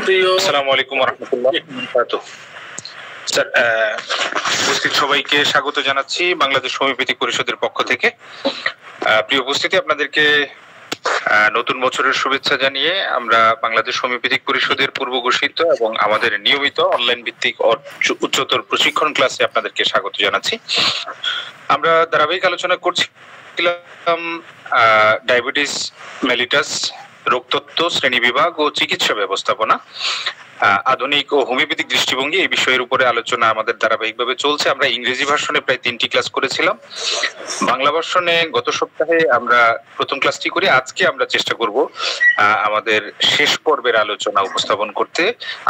আসসালামু আলাইকুম ওয়া রাহমাতুল্লাহি ওয়া বারাকাতুহু। স্যার, উপস্থিত সবাইকে স্বাগত জানাচ্ছি বাংলাদেশ হোমিওপ্যাথিক পরিষদের পক্ষ থেকে। প্রিয় উপস্থিতি, আপনাদেরকে নতুন বছরের শুভেচ্ছা জানিয়ে আমরা বাংলাদেশ হোমিওপ্যাথিক পরিষদের পূর্ব ঘোষিত এবং আমাদের নিয়মিত অনলাইন ভিত্তিক উচ্চতর প্রশিক্ষণ ক্লাসে আপনাদেরকে স্বাগত জানাচ্ছি। আমরা ধারাবাহিক আলোচনা করছিলাম ডায়াবেটিস মেলিটাস রোগতত্ত্ব, শ্রেণীবিভাগ ও চিকিৎসা ব্যবস্থাপনা, আধুনিক ও হোমিওপ্যাথিক দৃষ্টিভঙ্গি, এই বিষয়ের উপরে আলোচনা আমাদের ধারাবাহিকভাবে চলছে। আমরা ইংরেজি ভার্সনে প্রায় 3টি ক্লাস করেছিলাম। বাংলা ভার্সনে গত সপ্তাহে আমরা প্রথম ক্লাসটি করি। আজকে আমরা চেষ্টা করব আমাদের শেষ পর্বের আলোচনা উপস্থাপন করতে।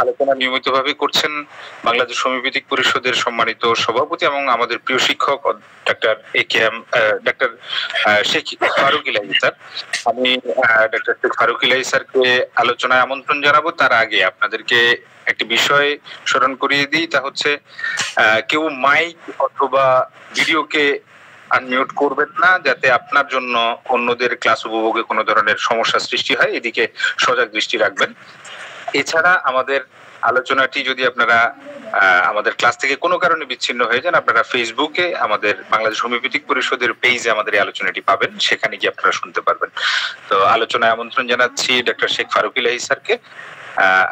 আলোচনা নিয়মিতভাবে করছেন বাংলাদেশ হোমিওপ্যাথিক পরিষদের সম্মানিত সভাপতি এবং আমাদের প্রিয় শিক্ষক ডাক্তার ডাক্তার শেখ ফারুক ইলাহি স্যার। আমি ডাক্তার শেখ ফারুক ইলাহি স্যারকে আলোচনায় আমন্ত্রণ জানাবো। তার আগে আপনাদেরকে একটি বিষয় স্মরণ করিয়ে দিই, তা হচ্ছে কেউ মাইক অথবা ভিডিওকে আনমিউট করবেন না, যাতে আপনার জন্য অন্যদের ক্লাস উপভোগে কোনো ধরনের সমস্যা সৃষ্টি হয়। এদিকে সজাগ দৃষ্টি রাখবেন। এছাড়া আমাদের আলোচনাটি যদি আপনারা আমাদের ক্লাস থেকে কোনো কারণে বিচ্ছিন্ন হয়ে যান, আপনারা ফেসবুকে আমাদের বাংলাদেশ হোমিওপ্যাথিক পরিষদের পেজে আমাদের এই আলোচনাটি পাবেন, সেখানে গিয়ে আপনারা শুনতে পারবেন। তো আলোচনায় আমন্ত্রণ জানাচ্ছি ডাক্তার শেখ ফারুক ইলাহি স্যারকে,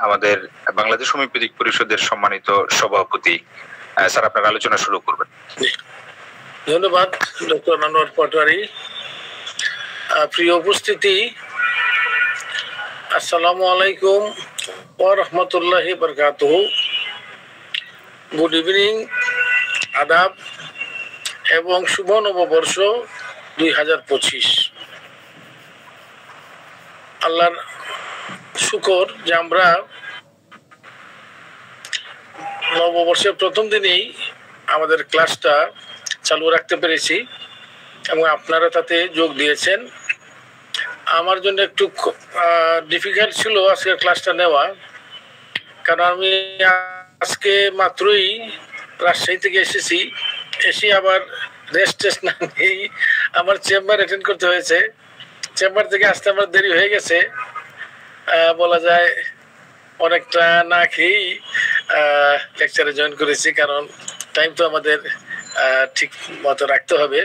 আমাদের বাংলাদেশ হোমিওপ্যাথিক পরিষদের সম্মানিত সভাপতি। স্যার, আপনার আলোচনা শুরু করবেন। ধন্যবাদ ডক্টর আনোয়ার পাটোয়ারি। প্রিয় উপস্থিতি, আসসালামু আলাইকুম ওয়া রাহমাতুল্লাহি ওয়া বারাকাতুহু। গুড ইভিনিং, আদাব এবং শুভ নববর্ষ 2025। আল্লাহর শুকর যে আমরা নববর্ষের প্রথম দিনেই আমাদের ক্লাসটা চালু রাখতে পেরেছি এবং আপনারা তাতে যোগ দিয়েছেন। আমার জন্য একটু ডিফিকাল্ট ছিল আজকের ক্লাসটা নেওয়া, কারণ আমি আজকে মাত্রই রাজশাহী থেকে এসেছি। এসে আবার রেস্ট টেস্ট না নিয়েই আমার চেম্বার অ্যাটেন্ড করতে হয়েছে। চেম্বার থেকে আসতে আমার দেরি হয়ে গেছে, বলা যায় অনেকটা না খেয়েই লেকচারে জয়েন করেছি, কারণ টাইম তো আমাদের ঠিক মতো রাখতে হবে।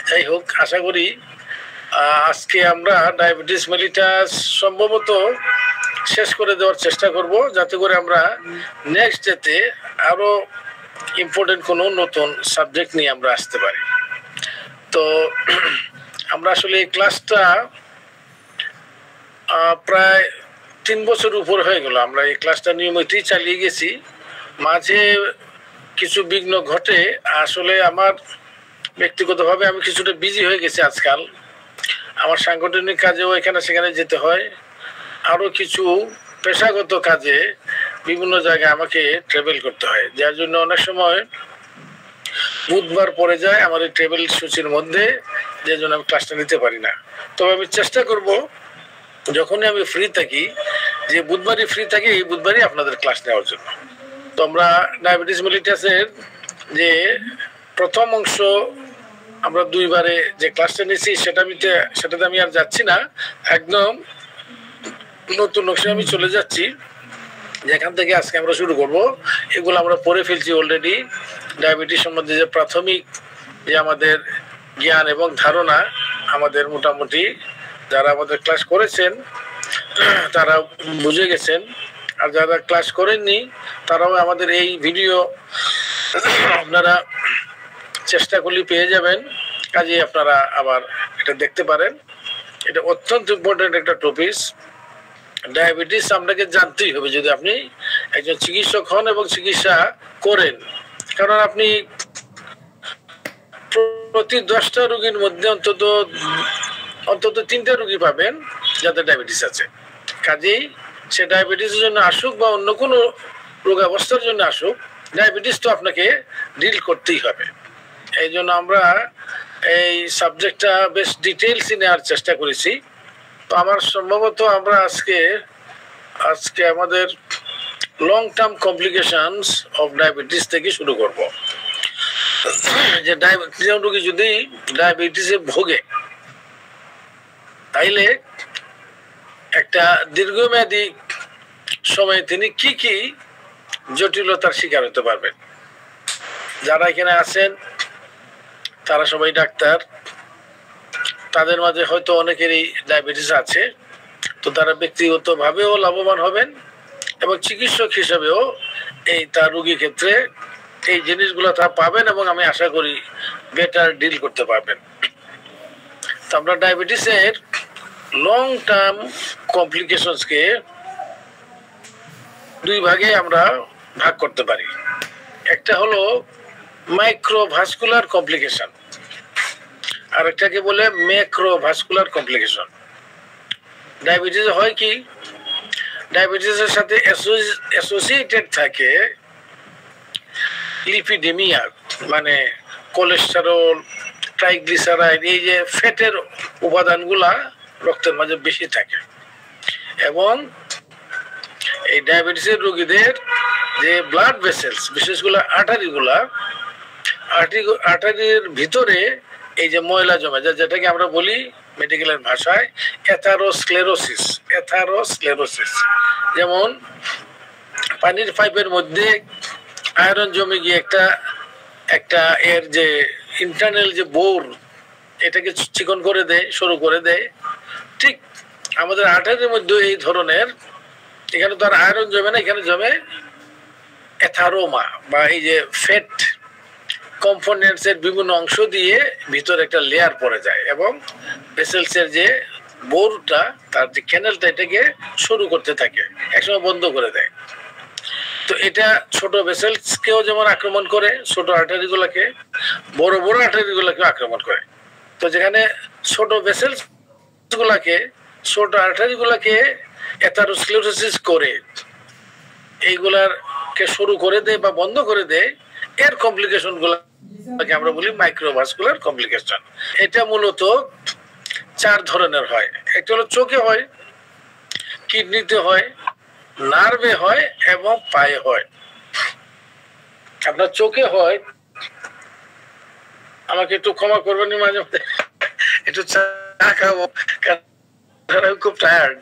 যাই হোক, আশা করি আজকে আমরা ডায়াবেটিস মেলিটাস সম্ভবত শেষ করে দেওয়ার চেষ্টা করব, যাতে করে আমরা নেক্সট ডেতে আরো ইম্পর্টেন্ট কোনো নতুন সাবজেক্ট নিয়ে আমরা আসতে পারি। তো আমরা আসলে এই ক্লাসটা প্রায় 3 বছর উপর হয়ে গেল আমরা এই ক্লাসটা নিয়মিতই চালিয়ে গেছি। মাঝে কিছু বিঘ্ন ঘটে, আসলে আমার ব্যক্তিগতভাবে আমি কিছুটা বিজি হয়ে গেছি আজকাল। আমার সাংগঠনিক কাজেও এখানে সেখানে যেতে হয়, আরও কিছু পেশাগত কাজে বিভিন্ন জায়গায় আমাকে ট্রাভেল করতে হয়, যার জন্য অনেক সময় বুধবার পড়ে যায় আমার এই ট্রাভেল সূচির মধ্যে, যে জন্য আমি ক্লাসটা নিতে পারি না। তবে আমি চেষ্টা করব যখনই আমি ফ্রি থাকি, যে বুধবারই ফ্রি থাকি, এই বুধবারই আপনাদের ক্লাস নেওয়ার জন্য। তো আমরা ডায়াবেটিস মেলিটাসের যে প্রথম অংশ আমরা 2বারে যে ক্লাসটা নিয়েছি সেটাতে আমি আর যাচ্ছি না, একদম নতুন অংশে আমি চলে যাচ্ছি, যেখান থেকে আজকে আমরা শুরু করব। এগুলো আমরা পড়ে ফেলছি অলরেডি। ডায়াবেটিস সম্বন্ধে যে প্রাথমিক যে আমাদের জ্ঞান এবং ধারণা আমাদের মোটামুটি যারা আমাদের ক্লাস করেছেন তারা বুঝে গেছেন, আর যারা ক্লাস করেননি তারাও আমাদের এই ভিডিও আপনারা চেষ্টা করলে পেয়ে যাবেন। কাজে আপনারা আবার এটা দেখতে পারেন। এটা অত্যন্ত ইম্পর্টেন্ট একটা টপিক। ডায়াবেটিস আপনাকে জানতেই হবে যদি আপনি একজন চিকিৎসক হন এবং চিকিৎসা করেন, কারণ আপনি প্রতি 10টা রোগীর মধ্যে অন্তত 3টে রোগী পাবেন যাদের ডায়াবেটিস আছে। কাজেই সে ডায়াবেটিসের জন্য আসুক বা অন্য কোনো রোগাবস্থার জন্য আসুক, ডায়াবেটিস তো আপনাকে ডিল করতেই হবে। এই জন্য আমরা এই সাবজেক্টটা বেশ ডিটেলসে নেওয়ার চেষ্টা করেছি। তো আমার সম্ভবত আমরা আজকে আমাদের long term complications of diabetes থেকে শুরু করব। যে রোগী যদি ডায়াবেটিসে ভোগে, তাইলে একটা দীর্ঘমেয়াদী সময়ে তিনি কি কি জটিলতার শিকার হতে পারবেন। যারা এখানে আছেন তারা সবাই ডাক্তার, তাদের মাঝে হয়তো অনেকেরই ডায়াবেটিস আছে, তো তারা ব্যক্তিগতভাবেও লাভবান হবেন এবং চিকিৎসক হিসেবেও এই তার রোগীর ক্ষেত্রে এই জিনিসগুলো তারা পাবেন এবং আমি আশা করি বেটার ডিল করতে পারবেন। তো আমরা ডায়াবেটিসের লং টার্ম কমপ্লিকেশনসকে দুই ভাগে আমরা ভাগ করতে পারি। একটা হলো মাইক্রোভাস্কুলার কমপ্লিকেশন, আর একটাকে বলে ম্যাক্রোভাস্কুলার কমপ্লিকেশন। ডায়াবেটিস হয় কি, ডায়াবেটিসের সাথে অ্যাসোসিয়েটেড থাকে লিপিডেমিয়া, মানে কোলেস্টেরল, ট্রাইগ্লিসারাইড, এই যে ফ্যাটের উপাদানগুলা রক্তের মাঝে বেশি থাকে। এবং এই ডায়াবেটিসের রোগীদের যে ব্লাড ভেসেলস, বিশেষ করে আর্টারির ভিতরে এই যে ময়লা জমে যায়, যেটাকে আমরা বলি মেডিকেলের ভাষায় এথারোস্ক্লেরোসিস। যেমন পানির পাইপের মধ্যে আয়রন জমে গিয়ে একটা এর যে ইন্টারনাল যে বোর, এটাকে চিকন করে দেয়, সরু করে দেয়। ঠিক আমাদের আর্টারির মধ্যে এই ধরনের, এখানে তো আর আয়রন জমে না, এখানে জমে এথারোমা বা এই যে ফ্যাট কম্পোনেন্টস এর বিভিন্ন অংশ দিয়ে ভিতরে একটা লেয়ার পড়ে যায় এবং ভেসেলস এর যে বোরটা, তার যে ক্যানেলটা, এটাকে শুরু করতে থাকে, একসময় বন্ধ করে দেয়। তো এটা ছোট ভেসেলস কেও যেমন আক্রমণ করে, ছোট আর্টারি গুলাকে, বড় বড় আর্টারি গুলাকে আক্রমণ করে। তো যেখানে ছোট ভেসেলস গুলাকে, ছোট আর্টারি গুলাকে এথারোস্ক্লেরোসিস করে এইগুলাকে শুরু করে দেয় বা বন্ধ করে দেয়, এর কমপ্লিকেশন গুলাকে আমরা বলি মাইক্রোভাস্কুলার কমপ্লিকেশন। এটা মূলত 4 ধরনের হয়। একটা হলো চোখে হয়, কিডনিতে হয়, নার্ভে হয় এবং পায়ে হয়। আপনার চোখে হয়, আমাকে একটু ক্ষমা করবেন মাঝে মধ্যে একটু চা খাবো, কারণ খুব টায়ার্ড।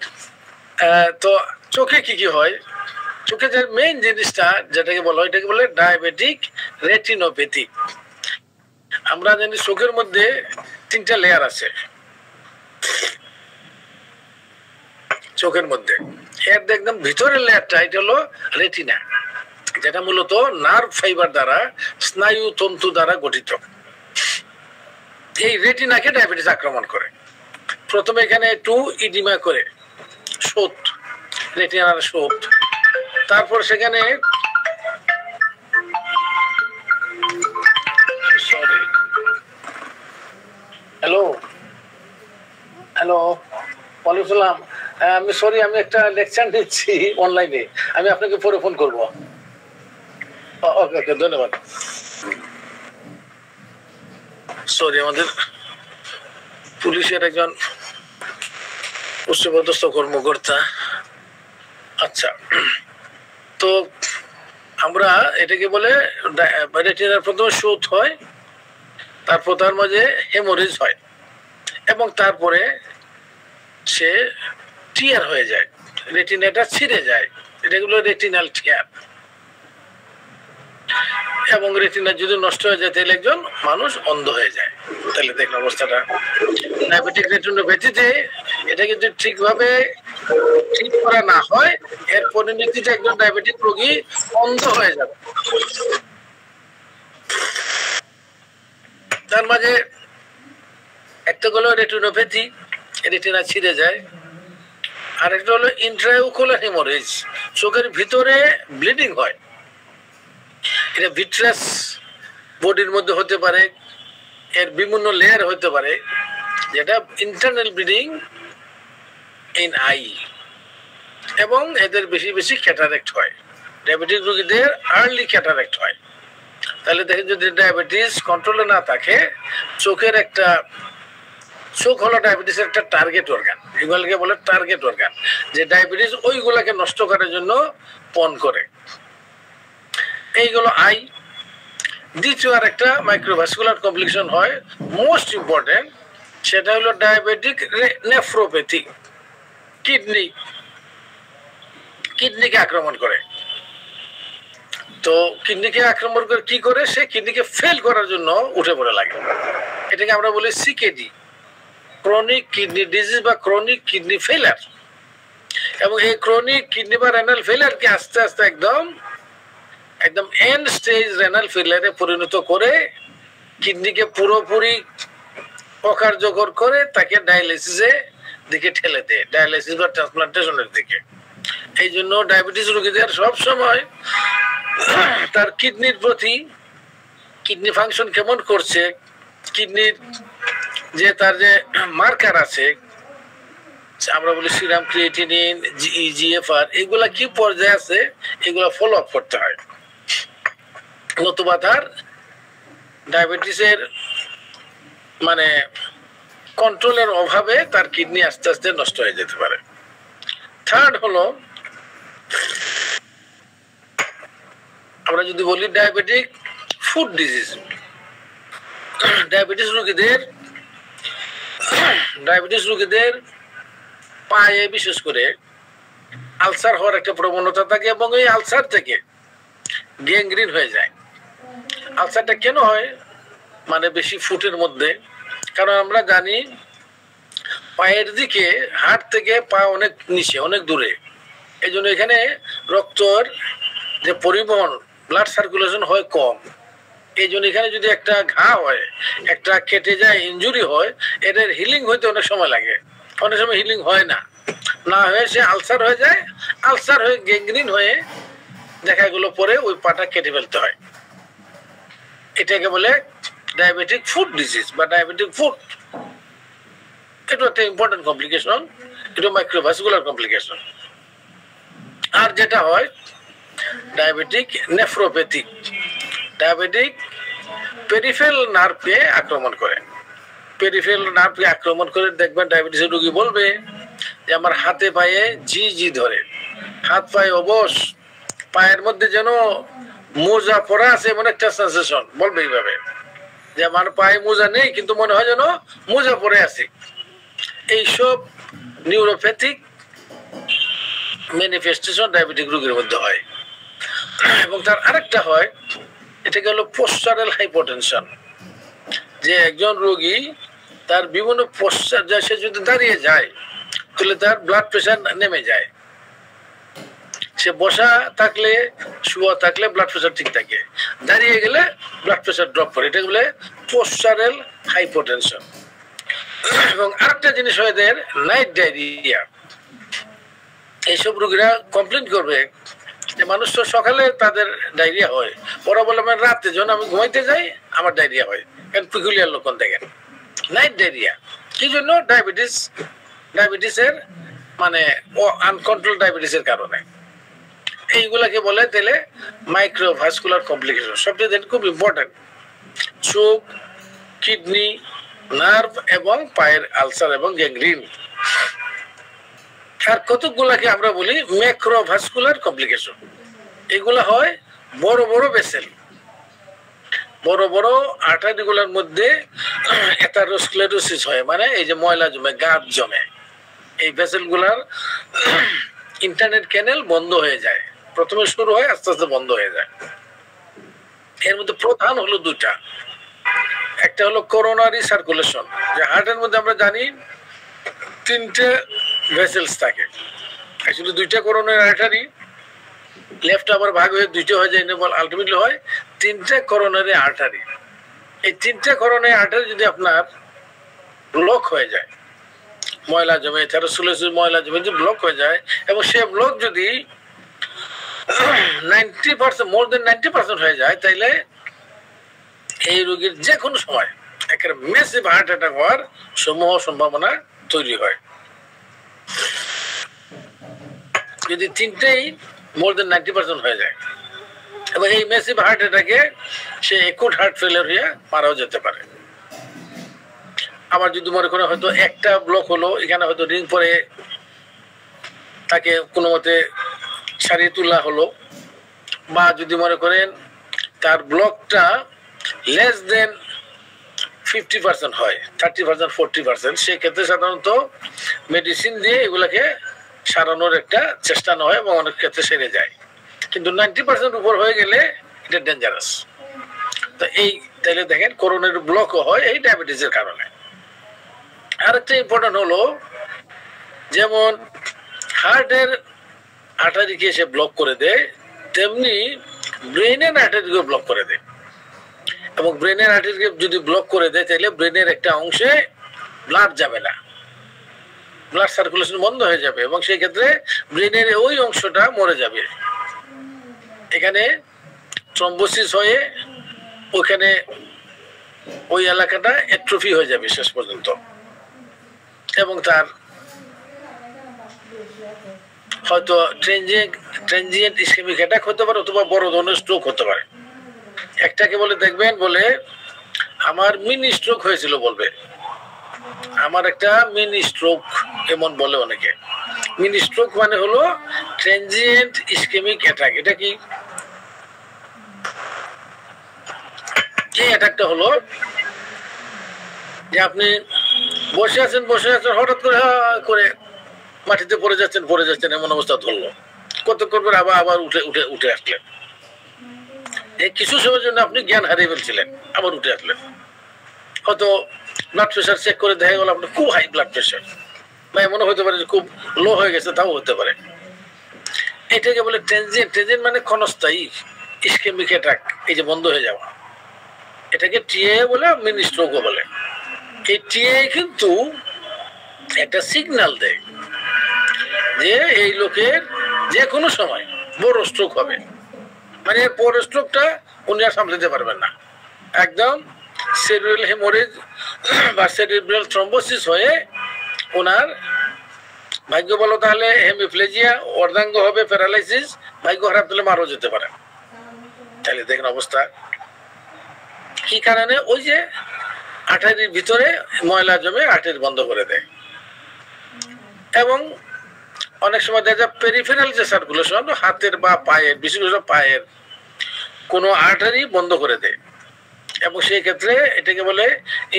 তো চোখে কি কি হয়, চোখে যে মেইন জিনিসটা যেটাকে বলা হয়, এটাকে বলে ডায়াবেটিক রেটিনোপ্যাথি। আমরা জানি চোখের মধ্যে 3টা লেয়ার আছে চোখের মধ্যে। এর একদম ভিতরের লেয়ারটা এটা হলো রেটিনা, যেটা মূলত নার্ভ ফাইবার দ্বারা, স্নায়ু তন্তু দ্বারা গঠিত। এই রেটিনাকে ডায়াবেটিস আক্রমণ করে। প্রথমে এখানে একটু ইডিমা করে, শোথ, রেটিনার শোথ। তারপর সেখানে হ্যালো ওয়ালাইকুম সালাম। আমি সরি, আমি একটা লেকচার নিচ্ছি অনলাইনে, আমি আপনাকে পরে ফোন করবো। ওকে ওকে, ধন্যবাদ। সরি, আমাদের পুলিশের একজন উচ্চপদস্থ কর্মকর্তা। আচ্ছা, তো আমরা এটাকে বলে রেটিনার প্রথমে শোথ হয়, তারপর তার মাঝে হেমোরেজ হয় এবং তারপরে সে টিয়ার হয়ে যায়, রেটিনাটা ছিঁড়ে যায়, এটাগুলো রেটিনাল টিয়ার। এবং রেটিনা যদি নষ্ট হয়ে যায় তাহলে একজন মানুষ অন্ধ হয়ে যায়। তাহলে দেখুন অবস্থাটা। ডায়াবেটিক রেটিনোপ্যাথিতে এটা কিন্তু ঠিকভাবে ঠিক করা না হয়, এর পরিণতিতে একজন ডায়াবেটিক রোগী অন্ধ হয়ে যাবে। তার মাঝে একটা হলো রেটিনোপ্যাথি, রেটিনা ছিঁড়ে যায়, আর একটা হলো ইন্ট্রাওকুলার হেমোরেজ, চোখের ভিতরে ব্লিডিং হয়। এটা ভিট্রাস বডির মধ্যে হতে পারে, এর বিভিন্ন লেয়ার হতে পারে, যেটা ইন্টারনাল ব্লিডিং ইন আই, এবং এদের বেশি বেশি ক্যাটারেক্ট হয়। ডায়াবেটিক রোগীদের আর্লি ক্যাটারেক্ট হয়। তাহলে দেখেন, যদি ডায়াবেটিস কন্ট্রোলে না থাকে, চোখ হলো ডায়াবেটিসের একটা টার্গেট অর্গান, এগুলোকে বলে টার্গেট অর্গান, যে ডায়াবেটিস ওইগুলাকে নষ্ট করার জন্য পণ করে। এইগুলো আই। দ্বিতীয় আর একটা মাইক্রোভাস্কুলার কমপ্লিকেশন হয়, মোস্ট ইম্পর্টেন্ট, সেটা হলো ডায়াবেটিক নেফ্রোপ্যাথি, কিডনিকে আক্রমণ করে। তো কিডনিকে আক্রমণ করে কি করে, সে কিডনিকে ফেল করার জন্য উঠে পড়ে লাগে। এটাকে আমরা বলি সিকেডি, ক্রনিক কিডনি ডিজিজ বা ক্রনিক কিডনি ফেলার। এবং এই ক্রনিক কিডনি বা রেনাল ফেলারকে আস্তে আস্তে একদম এন্ড স্টেজ রেনাল ফেলারে পরিণত করে কিডনিকে পুরোপুরি অকার্যকর করে তাকে ডায়ালিসিসে দিকে ঠেলে দেয়, ডায়ালিসিস বা ট্রান্সপ্লান্টেশনের দিকে। এই জন্য ডায়াবেটিস রোগীদের সবসময় তার কিডনির প্রতি, কিডনি ফাংশন কেমন করছে, কিডনির যে তার যে মার্কার আছে, আমরা বলি সিরাম ক্রিয়েটিনিন, জিএফআর, এগুলা কি পর্যায়ে আছে এগুলা ফলো আপ করতে হয়। নতুবা তার ডায়াবেটিসের মানে কন্ট্রোলের অভাবে তার কিডনি আস্তে আস্তে নষ্ট হয়ে যেতে পারে। থার্ড হলো, আমরা যদি বলি ডায়াবেটিক ফুড ডিজিজ। ডায়াবেটিস রোগীদের পায়ে বিশেষ করে আলসার হওয়ার একটা প্রবণতা থাকে এবং এই আলসার থেকে গ্যাংগ্রিন হয়ে যায়। আলসারটা কেন হয়, মানে বেশি ফুটের মধ্যে, কারণ আমরা জানি পায়ের দিকে হাড় থেকে পা অনেক নিচে, অনেক দূরে। এই জন্য এখানে রক্তর যে পরিবহন, ব্লাড সার্কুলেশন হয় কম। এই জন্য এখানে যদি একটা ঘা হয়, একটা কেটে যায়, ইনজুরি হয়, এটার হিলিং হইতে অনেক সময় লাগে, অনেক সময় হিলিং হয় না, না হয়ে সে আলসার হয়ে যায়। আলসার হয়ে গ্যাংগ্রিন হয়ে দেখা গেল পরে ওই পাটা কেটে ফেলতে হয়। এটাকে বলে ডায়াবেটিক ফুড ডিজিজ বা ডায়াবেটিক ফুড। এটা একটা ইম্পর্টেন্ট কমপ্লিকেশন, এটা মাইক্রোভাস্কুলার কমপ্লিকেশন। আর যেটা হয় ডায়াবেটিক নেফ্রোপ্যাথিক, ডায়াবেটিক পেরিফেরাল নার্ভকে আক্রমণ করে। পেরিফেরাল নার্ভকে আক্রমণ করে দেখবেন ডায়াবেটিসের রোগী বলবে যে আমার হাতে পায়ে জি ধরে, হাত পায়ে অবশ, পায়ের মধ্যে যেন মোজা পরা আছে এমন একটা সেন্সেশন, বলবে এইভাবে যে আমার পায়ে মোজা নেই কিন্তু মনে হয় যেন মোজা পরে আছে। এইসব নিউরোপ্যাথিক ম্যানিফেস্টেশন ডায়াবেটিক রোগীর মধ্যে হয়। এবং তার আরেকটা হয়, এটা হলো পোস্টারাল হাইপোটেনশন, যে একজন রোগী তার বিভিন্ন পোস্টার, সে যদি দাঁড়িয়ে যায় তাহলে তার ব্লাড প্রেশার নেমে যায়। সে বসা থাকলে, শুয়া থাকলে ব্লাড প্রেশার ঠিক থাকে, দাঁড়িয়ে গেলে ব্লাড প্রেশার ড্রপ করে। এটা বলে পোস্টারাল হাইপোটেনশন। এবং আরেকটা জিনিস হয় এদের নাইট ডায়রিয়া। এইসব রোগীরা কমপ্লেন করবে যে মানুষ তো সকালে তাদের ডায়রিয়া হয়, ওরা বলে আমার রাতে যখন আমি ঘুমাইতে যাই আমার ডায়রিয়া হয়। কারণ পিকুলিয়ার লক্ষণ দেখেন নাইট ডায়রিয়া। কি জন্য? ডায়াবেটিসের মানে আনকন্ট্রোল ডায়াবেটিসের কারণে। এইগুলাকে বলে তাহলে মাইক্রোভাস্কুলার কমপ্লিকেশন। সবচেয়ে খুব ইম্পর্টেন্ট, চোখ, কিডনি, নার্ভ এবং পায়ের আলসার এবং গ্যাংগ্রিন। আর কতগুলাকে আমরা বলি ম্যাক্রোভাস্কুলার কমপ্লিকেশন। এগুলা হয় বড় বড় ভেসেল, বড় বড় আর্টারিগুলোর মধ্যে অ্যাথারোস্ক্লেরোসিস হয়, মানে এই যে ময়লা জমে, গাঁট জমে, এই ভেসেলগুলার ইন্টারনেট ক্যানেল বন্ধ হয়ে যায়। প্রথমে শুরু হয়, আস্তে আস্তে বন্ধ হয়ে যায়। এর মধ্যে প্রধান হলো দুটা। একটা হলো করোনারি সার্কুলেশন, যে হার্টের মধ্যে আমরা জানি তিনটে ভেসেলস থাকে, অ্যাকচুয়ালি দুইটা করোনারি আর্টারি, লেফট আবার ভাগ হয়ে দুইটা হয়ে যায়, আলটিমেটলি হয় তিনটে করোনারি আর্টারি। এই তিনটে করোনারি আর্টারি যদি আপনার ব্লক হয়ে যায়, ময়লা জমে, অ্যাথারোস্ক্লেরোসিস ময়লা জমে যদি ব্লক হয়ে যায়, এবং সে ব্লক যদি 90%, মোর দেন 90% হয়ে যায়, তাইলে এই রোগীর যে কোনো সময় একটা ম্যাসিভ হার্ট অ্যাটাক হওয়ার সমূহ সম্ভাবনা তৈরি হয়। যদি তিনটেই মোর দেন 90% হয়ে যায়, এবং এই ম্যাসিভ হার্ট অ্যাটাকে সে একুট হার্ট ফেলিয়ার হয়ে মারাও যেতে পারে। আবার যদি মনে করেন হয়তো একটা ব্লক হলো, এখানে হয়তো রিং পরে তাকে কোনো মতে সারিয়ে তোলা হলো, বা যদি মনে করেন তার ব্লকটা লেস দেন 50% হয়, 30%, 40%, সেক্ষেত্রে সাধারণত মেডিসিন দিয়ে এগুলাকে সারানোর একটা চেষ্টা নয় এবং অনেক ক্ষেত্রে সেরে যায়, কিন্তু 90% উপর হয়ে গেলে এটা ডেঞ্জারাস। তো এই তাহলে দেখেন করোনারি ব্লক হয় এই ডায়াবেটিসের কারণে। আরেকটা ইম্পর্টেন্ট হলো, যেমন হার্টের আর্টারিকে সে ব্লক করে দেয়, তেমনি ব্রেনের আর্টারিকে ব্লক করে দেয়। এবং ব্রেনের আর্টারিকে যদি ব্লক করে দেয় তাহলে ব্রেনের একটা অংশে ব্লাড যাবে না, ব্লাড সার্কুলেশন বন্ধ হয়ে যাবে এবং সেই ক্ষেত্রে ব্রেনের ওই অংশটা মরে যাবে। এখানে থ্রম্বোসিস হয়ে ওখানে ওই এলাকাটা অ্যাট্রফি হয়ে যাবে শেষ পর্যন্ত, এবং তার হয়তো ট্রানজিয়েন্ট ইসকেমিক অ্যাটাক হতে পারে অথবা বড় ধরনের স্ট্রোক হতে পারে। একটাকে বলে দেখবেন বলে আমার মিনি স্ট্রোক হয়েছিল, বলবে আমার একটা মিনি স্ট্রোক, এমন বলে অনেকে। মিনি স্ট্রোক মানে হলো ট্রানজিয়েন্ট ইসকেমিক অ্যাটাক। এটা কি? এই অ্যাটাকটা হলো যে আপনি বসে আছেন হঠাৎ করে মাটিতে পড়ে যাচ্ছেন এমন অবস্থা ধরলো, কতক্ষণ পর আবার উঠে আসলেন। এই কিছু সময়ের জন্য আপনি জ্ঞান হারিয়ে ফেলছিলেন, আবার উঠে আসলেন। হয়তো ব্লাড প্রেশার চেক করে দেখা গেল আপনার খুব হাই ব্লাড প্রেশার, বা এমনও হতে পারে যে খুব লো হয়ে গেছে, তাও হতে পারে। এটাকে বলে ট্রানজিয়েন্ট মানে ক্ষণস্থায়ী ইসকেমিক অ্যাটাক, এই যে বন্ধ হয়ে যাওয়া। এটাকে টিএ বলে, মিনি স্ট্রোকও বলে। এই টিএ কিন্তু একটা সিগন্যাল দেয় যে এই লোকের যে কোনো সময় বড় স্ট্রোক হবে, মানে বড় স্ট্রোকটা উনি আর সামলাতে পারবেন না, একদম সেরিব্রাল হেমোরেজ বা সেরিব্রাল থ্রম্বোসিস হয়ে ওনার ভাগ্য ভালো তাহলে হেমিপ্লেজিয়া, অর্ধাঙ্গ হবে প্যারালাইসিস, ভাগ্য খারাপ তাহলে মারাও যেতে পারে। তাহলে দেখেন অবস্থা কি কারণে? ওই যে আর্টারির ভিতরে ময়লা জমে আর্টারি বন্ধ করে দেয়। এবং অনেক সময় দেখা যায় পেরিফেরাল যে সার্কুলেশন হাতের বা পায়ের, বিশেষ করে পায়ের কোনো আর্টারি বন্ধ করে দেয়, এবং সেই ক্ষেত্রে এটাকে বলে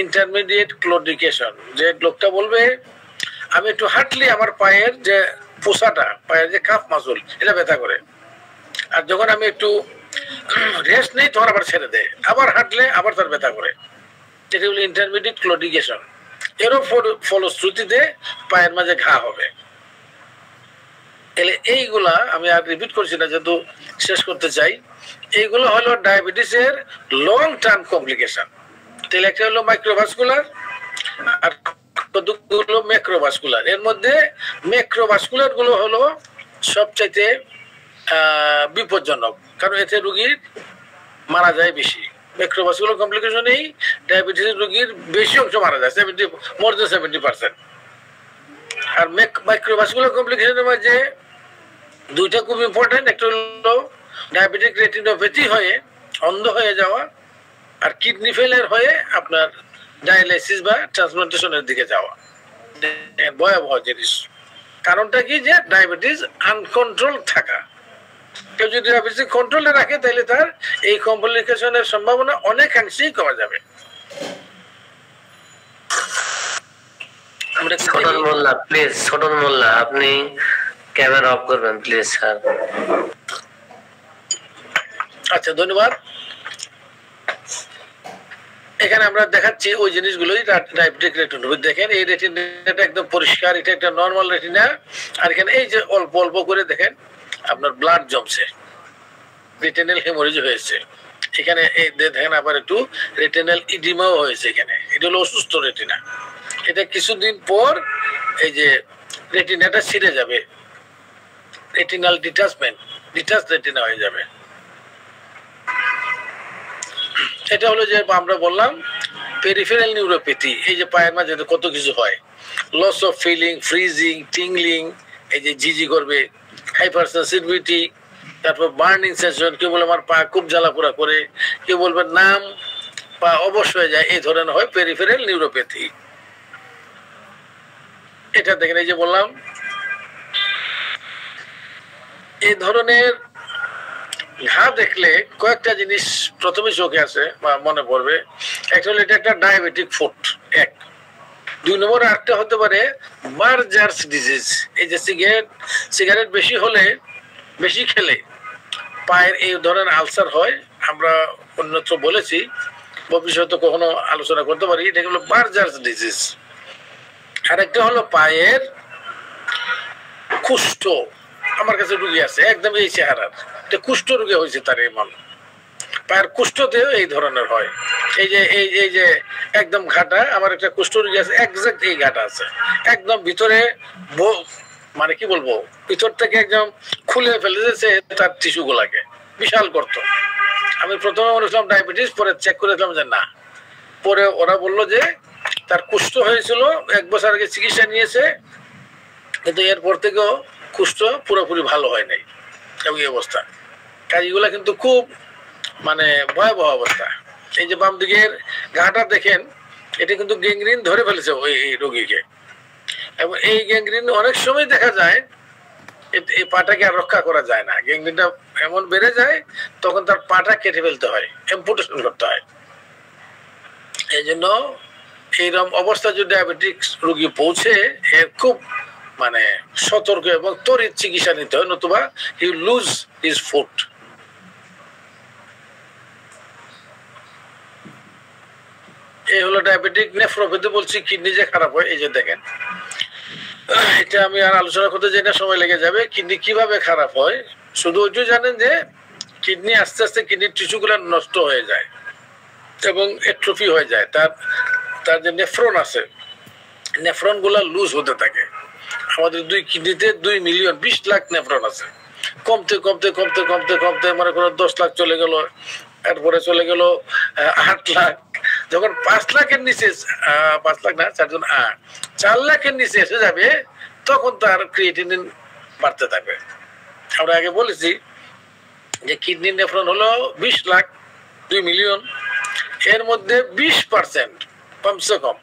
ইন্টারমিডিয়েট ক্লোডিকেশন। যে লোকটা বলবে আমি একটু হাঁটলে আমার পায়ের যে পোষাটা, পায়ের যে কাফ মাসুল, এটা ব্যথা করে, আর যখন আমি একটু রেস্ট নেই তখন আবার ছেড়ে দেয়, আবার হাঁটলে আবার তার ব্যথা করে। এটা হলো ইন্টারমিডিয়েট ক্লোডিকেশন। এরও ফলশ্রুতিতে পায়ের মাঝে ঘা হবে। তাহলে এইগুলা আমি আর রিপিট করছি না, যেহেতু শেষ করতে চাই। এইগুলো হলো ডায়াবেটিসের লং টার্ম কমপ্লিকেশন। তাহলে একটা হলো মাইক্রোভাস্কুলার আর কতগুলো ম্যাক্রোভাস্কুলার। এর মধ্যে ম্যাক্রোভাস্কুলার গুলো হলো সবচাইতে বিপজ্জনক, কারণ এতে রোগীর মারা যায় বেশি। ম্যাক্রোভাস্কুলার কমপ্লিকেশনেই ডায়াবেটিস রোগীর বেশি অংশ মারা যায়, 70%। আর মাইক্রোভাস্কুলার কমপ্লিকেশনের মাঝে দুইটা খুব ইম্পর্টেন্ট, একটা হলো ডায়াবেটিক রেটিনোপ্যাথি হয়ে অন্ধ হয়ে যাওয়া, আর কিডনি ফেলিয়ার হয়ে আপনার ডায়ালাইসিস বা ট্রান্সপ্লান্টেশনের দিকে যাওয়া। ভয়াবহ জিনিস। কারণটা কি? যে ডায়াবেটিস আনকন্ট্রোল থাকা। কেউ যদি ডায়াবেটিস কন্ট্রোলে রাখে তাহলে তার এই কমপ্লিকেশনের সম্ভাবনা অনেকাংশেই কমা যাবে। ছোটন মোল্লা আপনি ক্যামেরা অফ করবেন প্লিজ স্যার। আচ্ছা, ধন্যবাদ। এখানে আমরা দেখাচ্ছি ওই জিনিসগুলোই ডায়াবেটিক রেটিনোপ্যাথি। দেখেন এই রেটিনাটা একদম পরিষ্কার, এটা একটা নরমাল রেটিনা। আর এখানে এই যে অল্প অল্প করে দেখেন আপনার ব্লাড জমছে, রেটিনাল হেমোরেজ হয়েছে। এখানে এই দেখেন আবার একটু রেটিনাল ইডিমাও হয়েছে। এখানে এটা হলো অসুস্থ রেটিনা। এটা কিছুদিন পর এই যে রেটিনাটা ছিঁড়ে যাবে, রেটিনাল ডিটাচ রেটিনা হয়ে যাবে। এটা হলো যে আমরা বললাম পেরিফেরাল নিউরোপ্যাথি। এই যে পায়ের মাঝে কত কিছু হয়, loss of feeling, freezing, tingling, এই যে জিজি করবে, হাইপার সেনসিটিভিটি, তারপর বার্নিং সেনসেশন। কেউ বলে আমার পা খুব জ্বালাপোড়া করে, কেউ বলবে নাম পা অবশ হয়ে যায়। এই ধরনের হয় পেরিফেরাল নিউরোপ্যাথি। এটা দেখেন এই যে বললাম এই ধরনের ঘা দেখলে কয়েকটা জিনিস প্রথমে চোখে আসে বা মনে পড়বে। একটা হলো এটা একটা ডায়াবেটিক ফুট, এক। দুই নম্বর আরেকটা হতে পারে বার্জার্স ডিজিজ, এই যে সিগারেট বেশি হলে, বেশি খেলে পায়ের এই ধরনের আলসার হয়। আমরা অন্যত্র বলেছি, ভবিষ্যতে কখনো আলোচনা করতে পারি। এটা হলো বার্জার্স ডিজিজ। আরেকটা হলো পায়ের কুষ্ঠ। আমার কাছে রুগী আছে একদম এই চেহারার, কুষ্ঠ রোগে হয়েছে তার এমন। পায়ের কুষ্ঠতেও এই ধরনের হয়। এই যে একদম ঘাটা, আমার একটা কুষ্ঠ রোগী আছে, একজাক্ট এই ঘাটা আছে একদম ভিতরে, মানে কি বলবো, ভিতর থেকে একদম খুলে ফেলে দিয়েছে তার টিস্যু গুলাকে, বিশাল করত। আমি প্রথমে বলেছিলাম ডায়াবেটিস, পরে চেক করেছিলাম যে না। পরে ওরা বললো যে তার কুষ্ঠ হয়েছিল, 1 বছর আগে চিকিৎসা নিয়েছে, কিন্তু এরপর থেকেও কুষ্ঠ পুরোপুরি ভালো হয় নাই, এবং এই অবস্থা। কাজগুলা কিন্তু খুব মানে ভয়াবহ অবস্থা। এই যে বাম দিকের ঘাটা দেখেন, এটা কিন্তু গ্যাংগ্রিন ধরে ফেলেছে ওই রোগীকে, এবং এই গ্যাংগ্রিন অনেক সময় দেখা যায় এই পাটাকে আর রক্ষা করা যায় না। গ্যাংগ্রিনটা এমন বেড়ে যায়, তখন তার পাটা কেটে ফেলতে হয়, অ্যাম্পুটেশন করতে হয়। এই জন্য এইরকম অবস্থা যদি ডায়াবেটিক্স রোগী পৌঁছে, এর খুব মানে সতর্ক এবং তড়িৎ চিকিৎসা নিতে হয়, নতুবা হি লুজ হিজ ফুট। এই হলো ডায়াবেটিক নেফ্রোপ্যাথি। বলছি কিডনি যে খারাপ হয়, এই যে দেখেন, এটা আমি আর আলোচনা করতে যাই না, সময় লেগে যাবে। কিডনি কিভাবে খারাপ হয়, শুধু ওইটু জানেন যে কিডনি আস্তে আস্তে কিডনির টিস্যুগুলো নষ্ট হয়ে যায় এবং এট্রফি হয়ে যায়। তার যে নেফ্রন আছে, নেফ্রন গুলা লুজ হতে থাকে। আমাদের 2 কিডনিতে 2 মিলিয়ন 20 লাখ নেফ্রন আছে। কমতে কমতে কমতে কমতে কমতে মনে করো 10 লাখ চলে গেল, এরপরে চলে গেল 8 লাখ। যখন 5 লাখের নিচে, 5 লাখ না 4 লাখের নিচে এসে যাবে, তখন তার ক্রিয়েটিনিন বাড়তে থাকবে। আমরা আগে বলেছি যে কিডনি নেফ্রন হলো 20 লাখ, 2 মিলিয়ন। এর মধ্যে 20% কমসে কম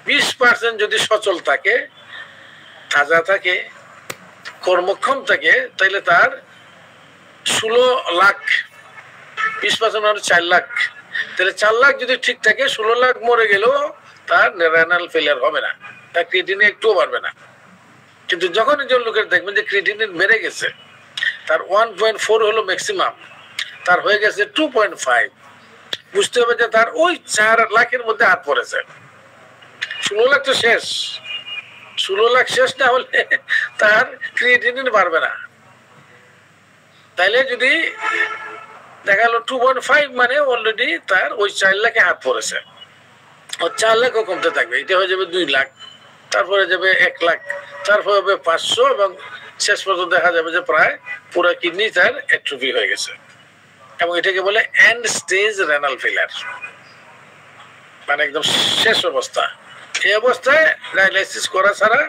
20% যদি সচল থাকে, তাজা থাকে, কর্মক্ষম থাকে, তাহলে তার 16 লাখ, 20% মানে 4 লাখ। তাহলে 4 লাখ যদি ঠিক থাকে, 16 লাখ মরে গেলেও তার রেনাল ফেলিয়ার হবে না, তার ক্রিয়েটিনিন একটুও বাড়বে না। কিন্তু যখন একজন লোকের দেখবেন যে ক্রিয়েটিনিন বেড়ে গেছে, তার 1.4 হলো ম্যাক্সিমাম, তার হয়ে গেছে 2.5, বুঝতে হবে যে তার ওই 4 লাখের মধ্যে হাত পড়েছে। 16 লাখ তো শেষ। 16 লাখ শেষ না হলে তার ক্রিয়েটিনিন বাড়বে না। তাইলে যদি দেখা গেল 2.5, মানে অলরেডি তার ওই 4 লাখে হাত পড়েছে, ও 4 লাখও কমতে থাকবে। এটা হয়ে যাবে 2 লাখ, তারপরে যাবে 1 লাখ, তারপরে হবে 500, এবং শেষ পর্যন্ত দেখা যাবে যে প্রায় পুরো কিডনি তার অ্যাট্রফি হয়ে গেছে। এবং এটাকে বলে এন্ড স্টেজ রেনাল ফেলিয়ার, মানে একদম শেষ অবস্থা। এই অবস্থায় ডায়ালাইসিস করা ছাড়া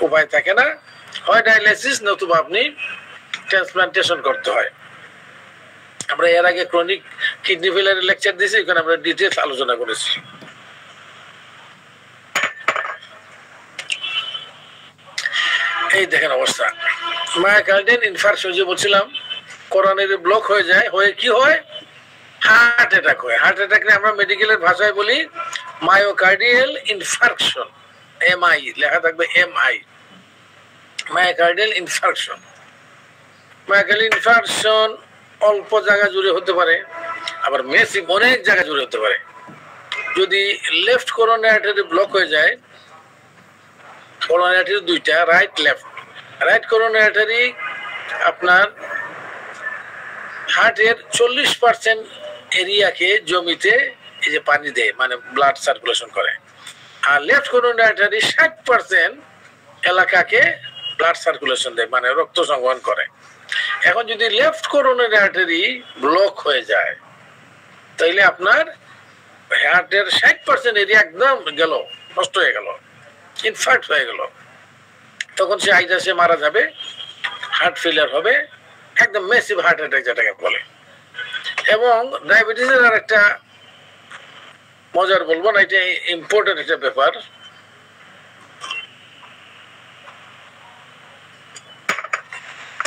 উপায় থাকে না, হয় ডায়ালাইসিস, নতুবা আপনি ট্রান্সপ্লান্টেশন করতে হয়। আমরা এর আগে ক্রনিক কিডনি ফেলিয়ারের লেকচার দিয়েছি, এখানে আমরা ডিটেইলস আলোচনা করেছি। এই দেখেন অবস্থা, মায়োকার্ডিয়াল ইনফার্কশন যে বলছিলাম, করোনারি ব্লক হয়ে যায়, হয়ে কি হয়, হার্ট অ্যাটাক হয়। হার্ট অ্যাটাক আমরা মেডিকেলের ভাষায় বলি মায়োকার্ডিয়াল ইনফার্কশন, এমআই লেখা থাকবে, MI, myocardial infarction. Myocardial infarction অল্প জায়গা জুড়ে হতে পারে, আবার মেসিভ অনেক জায়গা জুড়ে হতে পারে। যদি লেফট করোনারি আর্টারি ব্লক হয়ে যায়, করোনারি আর্টারি 2টা, right left. Right coronary artery আপনার হার্টের 40% এরিয়াকে জমিতে এই যে পানি দেয়, মানে ব্লাড সার্কুলেশন করে। আর লেফট করোনারি আর্টারি 60% এলাকাকে ব্লাড সার্কুলেশন দেয়, মানে রক্ত সংবহন করে। এখন যদি লেফট করোনারি আর্টারি ব্লক হয়ে যায়, তাইলে আপনার হার্টের 60% এরিয়া একদম গেল, নষ্ট হয়ে গেল, ইনফ্যাক্ট হয়ে গেল। তখন সে আইজা সে মারা যাবে, হার্ট ফেলিয়ার হবে, একদম মেসিভ হার্ট অ্যাটাক যেটাকে বলে। এবং ডায়াবেটিসের আর একটা মজার বলবো না, এটা ইম্পর্টেন্ট একটা ব্যাপার।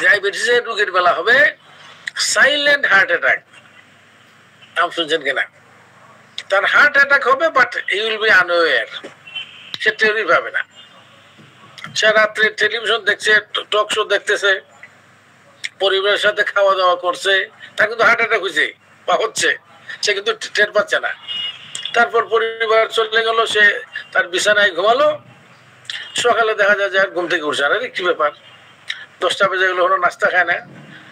ডায়াবেটিসের রোগীর বেলা হবে সাইলেন্ট হার্ট অ্যাটাক। নাম শুনছেন কিনা? তার হার্ট অ্যাটাক হবে, but he will be unaware, সে টেরই পাবে না। সে রাত্রে টেলিভিশন দেখছে, টক শো দেখতেছে, পরিবারের সাথে খাওয়া দাওয়া করছে, তার কিন্তু হার্ট অ্যাটাক হয়েছে বা হচ্ছে, সে কিন্তু টের পাচ্ছে না। তারপর পরিবার চলে গেল, সে তার বিছানায় ঘুমালো, সকালে দেখা যায় যে আর ঘুম থেকে উঠছে, আরে কি ব্যাপার, 10টা বেজে গেলো, হলো নাস্তা খায় না।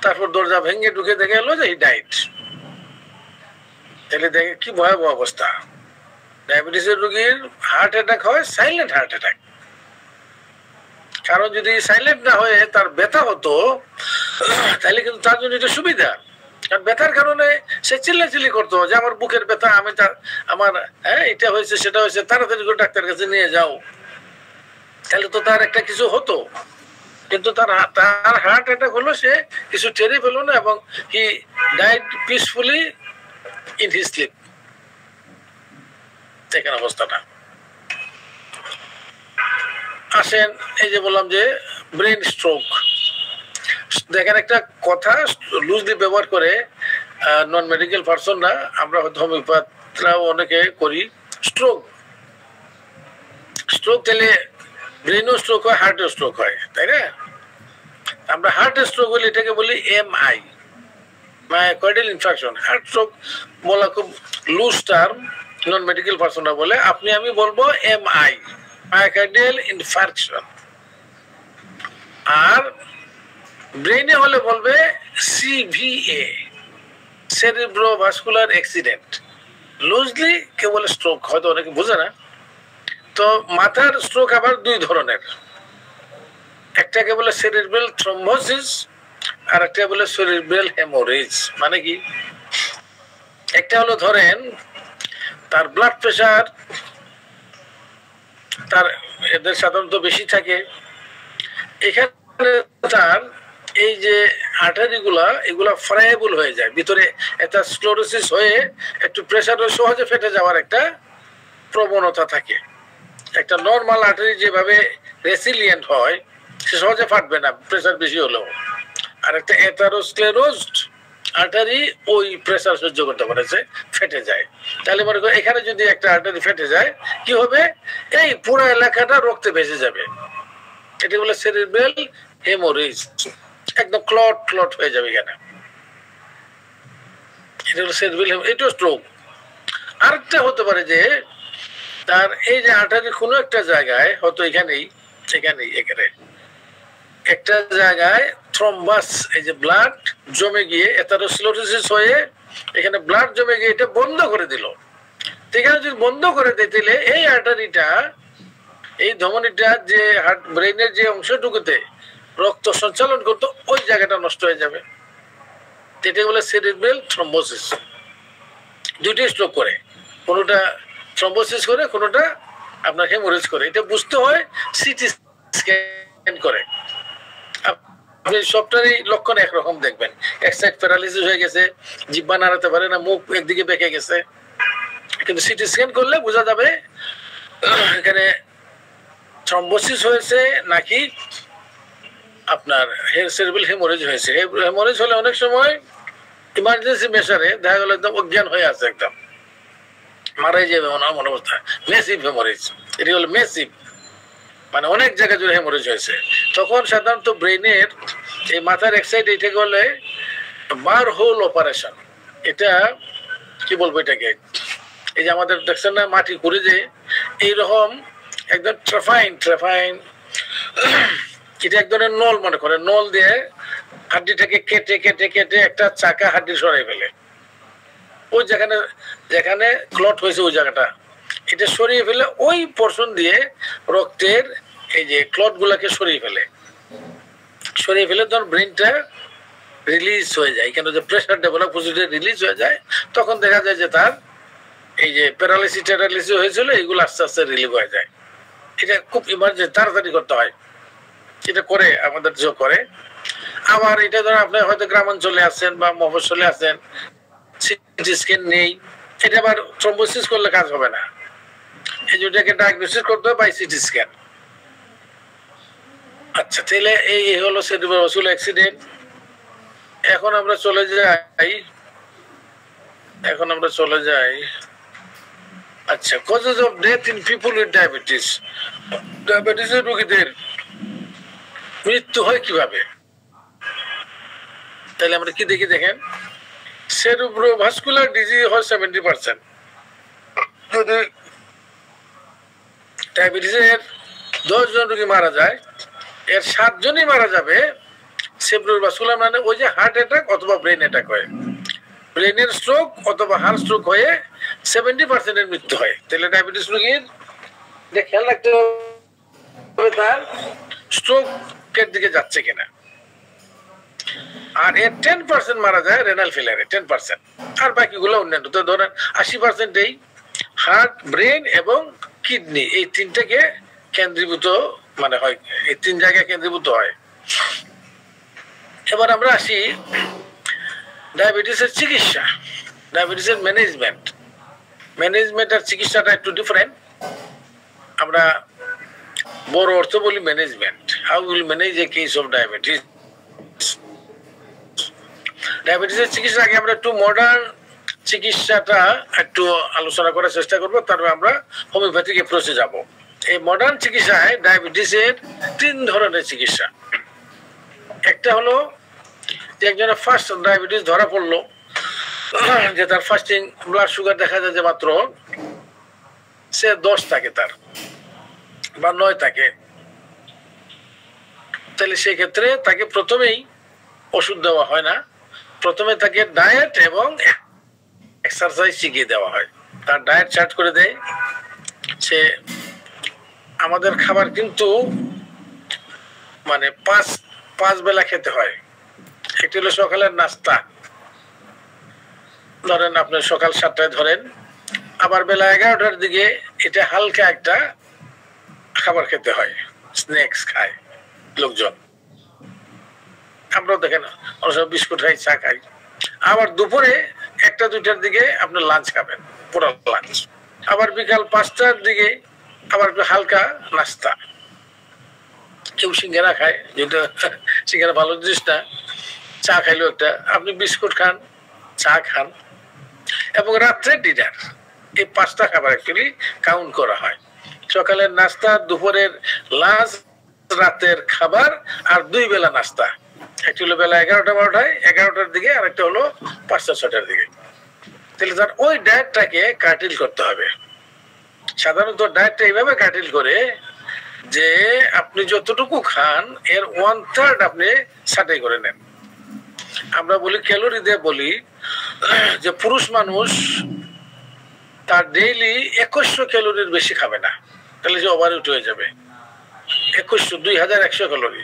তারপর দরজা ভেঙে ঢুকে দেখে এলো যে হি ডাইট। তাহলে দেখে কি ভয়াবহ অবস্থা। ডায়াবেটিসের রোগীর হার্ট অ্যাটাক হয় সাইলেন্ট হার্ট অ্যাটাক। কারণ যদি সাইলেন্ট না হয়ে তার ব্যথা হতো তাহলে কিন্তু তার জন্য এটা সুবিধা। কারণ ব্যথার কারণে সে চিল্লাচিল্লি করতো যে আমার বুকের ব্যথা, আমি তার আমার এটা হয়েছে সেটা হয়েছে, তাড়াতাড়ি করে ডাক্তার কাছে নিয়ে যাও, তাহলে তো তার একটা কিছু হতো। কিন্তু তার হার্ট অ্যাটাক হলো, সে কিছু টেরি পেল না এবং he died peacefully in his sleep. দেখেন অবস্থাটা। আসেন, এই যে বললাম যে ব্রেন স্ট্রোক, দেখেন একটা কথা লুজলি ব্যবহার করে নন মেডিকেল পার্সনরা, আমরা হয়তো হোমিওপ্যাথরাও অনেকে করি। স্ট্রোক তাহলে ব্রেনও স্ট্রোক হয়, হার্টও স্ট্রোক হয়, তাই না? আমরা হার্ট স্ট্রোক বলি, এটাকে বলি MI, myocardial infarction. Heart stroke বলা খুব লুজ টার্ম, নন মেডিকেল পার্সনরা বলে। আমি বলবো MI, মায়োকার্ডিয়াল ইনফার্কশন। আর ব্রেনে হলে বলবে CVA, সেরিব্রোভাস্কুলার অ্যাক্সিডেন্ট। লুজলি কেউ বলে স্ট্রোক, হয়তো অনেকে বোঝে না। তো মাথার স্ট্রোক আবার দুই ধরনের, একটাকে বলে সেরিব্রাল থ্রম্বোসিস আর একটা বলে সেরিব্রাল হেমোরেজ। মানে কি, একটা হলো ধরেন তার ব্লাড প্রেশার তার এদের সাধারণত বেশি থাকে, এখানে তার এই যে আর্টারি গুলা এগুলা ফ্রাইবল হয়ে যায়, ভিতরে একটা স্ক্লেরোসিস হয়ে একটু প্রেশারে সহজে ফেটে যাওয়ার একটা প্রবণতা থাকে। একটা নর্মাল আর্টারি যেভাবে রেসিলিয়েন্ট হয়, সে সহজে ফাটবে না প্রেশার বেশি হলেও। আর একটা অ্যাথারোস্ক্লেরোজড আর্টারি ওই প্রেশার সহ্য করতে পারেছে, ফেটে যায়। তাহলে মনে করো এখানে যদি একটা আর্টারি ফেটে যায়, কি হবে, এই পুরো এলাকাটা রক্তে ভেসে যাবে। এটা বলে সেরিব্রাল হেমোরেজ, একদম ক্লট হয়ে যাবে এখানে। এটা হলো সেরিব্রাল, এটা স্ট্রোক। আরেকটা হতে পারে যে তার এই যে আর্টারি কোনো একটা জায়গায়, হয়তো এখানে একটা জায়গায় থ্রম্বাস, এই যে ব্লাড জমে গিয়ে অ্যাথারোস্ক্লেরোসিস হয়ে এখানে ব্লাড জমে গিয়ে এটা বন্ধ করে দিল। এখানে যদি বন্ধ করে দিলে এই আর্টারিটা, এই ধমনীটা যে ব্রেনের যে অংশটুকুতে রক্ত সঞ্চালন করতো, ওই জায়গাটা নষ্ট হয়ে যাবে। এটা বলে সেরিব্রাল থ্রম্বোসিস। দুইটাই স্ট্রোক করে, কোনোটা থ্রম্বোসিস করে, কোনোটা আপনার হেমোরেজ করে। এটা বুঝতে হয় সিটি স্ক্যান করে। আপনি সবটারই লক্ষণ একরকম দেখবেন, এক সাইড প্যারালাইসিস হয়ে গেছে, জিহ্বা নাড়াতে পারে না, মুখ একদিকে বেঁকে গেছে। কিন্তু সিটি স্ক্যান করলে বোঝা যাবে এখানে থ্রম্বোসিস হয়েছে নাকি আপনার সেরিব্রাল হেমোরেজ হয়েছে। হেমোরেজ হলে অনেক সময় ইমার্জেন্সি মেশারে দেখা গেল একদম অজ্ঞান হয়ে আছে, একদম মারাই যাবে এমন অবস্থা। মেসিভ হেমোরেজ, এটি হলো মেসিভ, মানে অনেক জায়গায় জুড়ে হেমোরেজ হয়েছে। তখন সাধারণত ব্রেনের এই মাথার এক সাইড, এটাকে বলে বার হোল অপারেশন। এটা কি বলবো, এটাকে এই যে আমাদের দেখছেন না মাটি করে যে এইরকম একদম ট্রাফাইন এটা এক ধরনের নল, মনে করে নল দিয়ে হাড্ডিটাকে কেটে কেটে কেটে একটা চাকা হাড্ডি সরাই ফেলে। ওই যেখানে ক্লট হয়েছে ওই জায়গাটা এটা সরিয়ে ফেলে, ওই পোর্শন দিয়ে রক্তের এই যে ক্লট গুলাকে সরিয়ে ফেলে তখন ব্রেনটা রিলিজ হয়ে যায়। কেন যে প্রেশার ডেভেলপ রিলিজ হয়ে যায়, তখন দেখা যায় যে তার এই যে প্যারালাইসিস হয়েছিল এগুলো আস্তে আস্তে রিলিভ হয়ে যায়। এটা খুব ইমার্জেন্সি, তাড়াতাড়ি করতে হয়। এটা করে আমাদের যে করে। আবার এটা ধরো আপনি হয়তো গ্রামাঞ্চলে আছেন বা মফস্বলে আছেন, সিটি স্ক্যান নেই, এটা আবার থ্রম্বোসিস করলে কাজ হবে না। এই যেটাকে ডায়াগনোসিস করতে হবে বাই সিটি স্ক্যান। আচ্ছা, তাহলে এই হলো সেরিব্রাল অ্যাক্সিডেন্ট। এখন আমরা চলে যাই আচ্ছা, causes of death in people with diabetes. ডায়াবেটিসের রোগীদের মৃত্যু হয় কিভাবে? তাহলে আমরা কি দেখি দেখেন, সেরিব্রোভাস্কুলার ডিজিজ হয় 70%। যদি ডায়াবেটিসের 10 জন রোগী মারা যায়, এর 7 জনই মারা যাবে সেরিব্রোভাস্কুলার, মানে ওই যে হার্ট অ্যাটাক অথবা ব্রেন অ্যাটাক হয়, ব্রেনের স্ট্রোক অথবা হার্ট স্ট্রোক হয়ে 70% এর মৃত্যু হয়। তাহলে ডায়াবেটিস রোগীর খেয়াল রাখতে হবে তার স্ট্রোকের দিকে যাচ্ছে কিনা। আর এর 10% মারা যায় রেনাল ফেলিয়ারে, 10%। আর বাকিগুলো অন্যান্য, তো ধরেন 80% এই হার্ট, ব্রেন এবং কিডনি, এই তিনটাকে কেন্দ্রীভূত মানে হয়, এই 3 জায়গায় কেন্দ্রীভূত হয়। এবার আমরা আসি ডায়াবেটিসের চিকিৎসা, ডায়াবেটিসের ম্যানেজমেন্ট আর চিকিৎসাটা একটু ডিফারেন্ট। আমরা বড় অর্থ বলি management, how will manage A case of diabetes. ডায়াবেটিসের চিকিৎসা আগে আমরা একটু মডার্ন চিকিৎসাটা একটু আলোচনা করার চেষ্টা করবো, তারপর আমরা হোমিওপ্যাথিক অ্যাপ্রোচে যাব। এই মডার্ন চিকিৎসায় ডায়াবেটিসের 3 ধরনের চিকিৎসা। একটা হলো যে একজনের ফার্স্ট ডায়াবেটিস ধরা পড়লো, যে তার ফাস্টিং ব্লাড সুগার দেখা যায় যে মাত্র সে 10 থাকে তার বা 9 থাকে, তাহলে সেই ক্ষেত্রে তাকে প্রথমেই ওষুধ দেওয়া হয় না, প্রথমে তাকে ডায়েট এবং এক্সারসাইজ শিখিয়ে দেওয়া হয়। তার ডায়েট চার্ট করে দেয় সে। আমাদের খাবার কিন্তু মানে 5 বেলা খেতে হয়। একটি হলো সকালের নাস্তা, ধরেন আপনি সকাল 7টায় ধরেন, আবার বেলা 11টার দিকে এটা হালকা একটা খাবার খেতে হয়, স্ন্যাক্স খায় লোকজন। আমরাও দেখেন অনেক সময় বিস্কুট খাই, চা খাই। আবার দুপুরে 1টা-2টার দিকে আপনি লাঞ্চ খাবেন, পুরো লাঞ্চ। আবার বিকাল 5টার দিকে আবার একটু হালকা নাস্তা। কেউ সিঙ্গারা খায়, যেটা সিঙ্গারা ভালো জিনিস না, চা খাইলেও একটা, আপনি বিস্কুট খান, চা খান, এবং রাত্রে ডিনার। এই 5টা খাবার অ্যাকচুয়ালি কাউন্ট করা হয়। সকালের নাস্তা, দুপুরের লাঞ্চ, রাতের খাবার, আর 2 বেলা নাস্তা। একটা হলো বেলা 11টা-12টায়, 11টার দিকে, আর একটা হলো 5টা-6টার দিকে। তাহলে তার ওই ডায়েটটাকে কাটিল করতে হবে। সাধারণত ডায়েটটা এইভাবে কাটিল করে যে আপনি যতটুকু খান এর 1/3 আপনি ছাঁটাই করে নেন। আমরা বলি ক্যালোরি দিয়ে বলি যে পুরুষ মানুষ তার ডেইলি 2100 ক্যালোরির বেশি খাবে না, তাহলে যে ওভারওয়েট হয়ে যাবে। 2100 ক্যালোরি।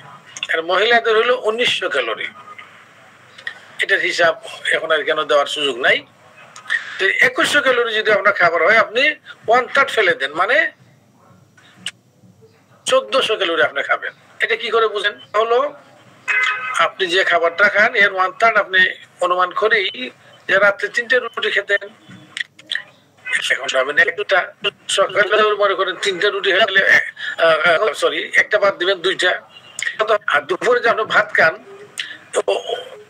আর মহিলাদের হলো 1900 ক্যালোরি। এটার হিসাব এখন আর কেন দেওয়ার সুযোগ নাই। 2100 ক্যালোরি যদি আপনার খাবার হয়, আপনি 1/3 ফেলে দেন, মানে 1400 ক্যালোরি আপনি খাবেন। এটা কি করে বুঝেন? হলো আপনি যে খাবারটা খান এর 1/3 আপনি অনুমান করেই যে রাত্রে 3টে রুটি খেতেন, এখন খাবেন 1টা। সকালে মনে করেন 3টে রুটি খেলে, সরি, 1টা বাদ দিবেন, 2টা। আর দুপুরে যে আপনি ভাত খান,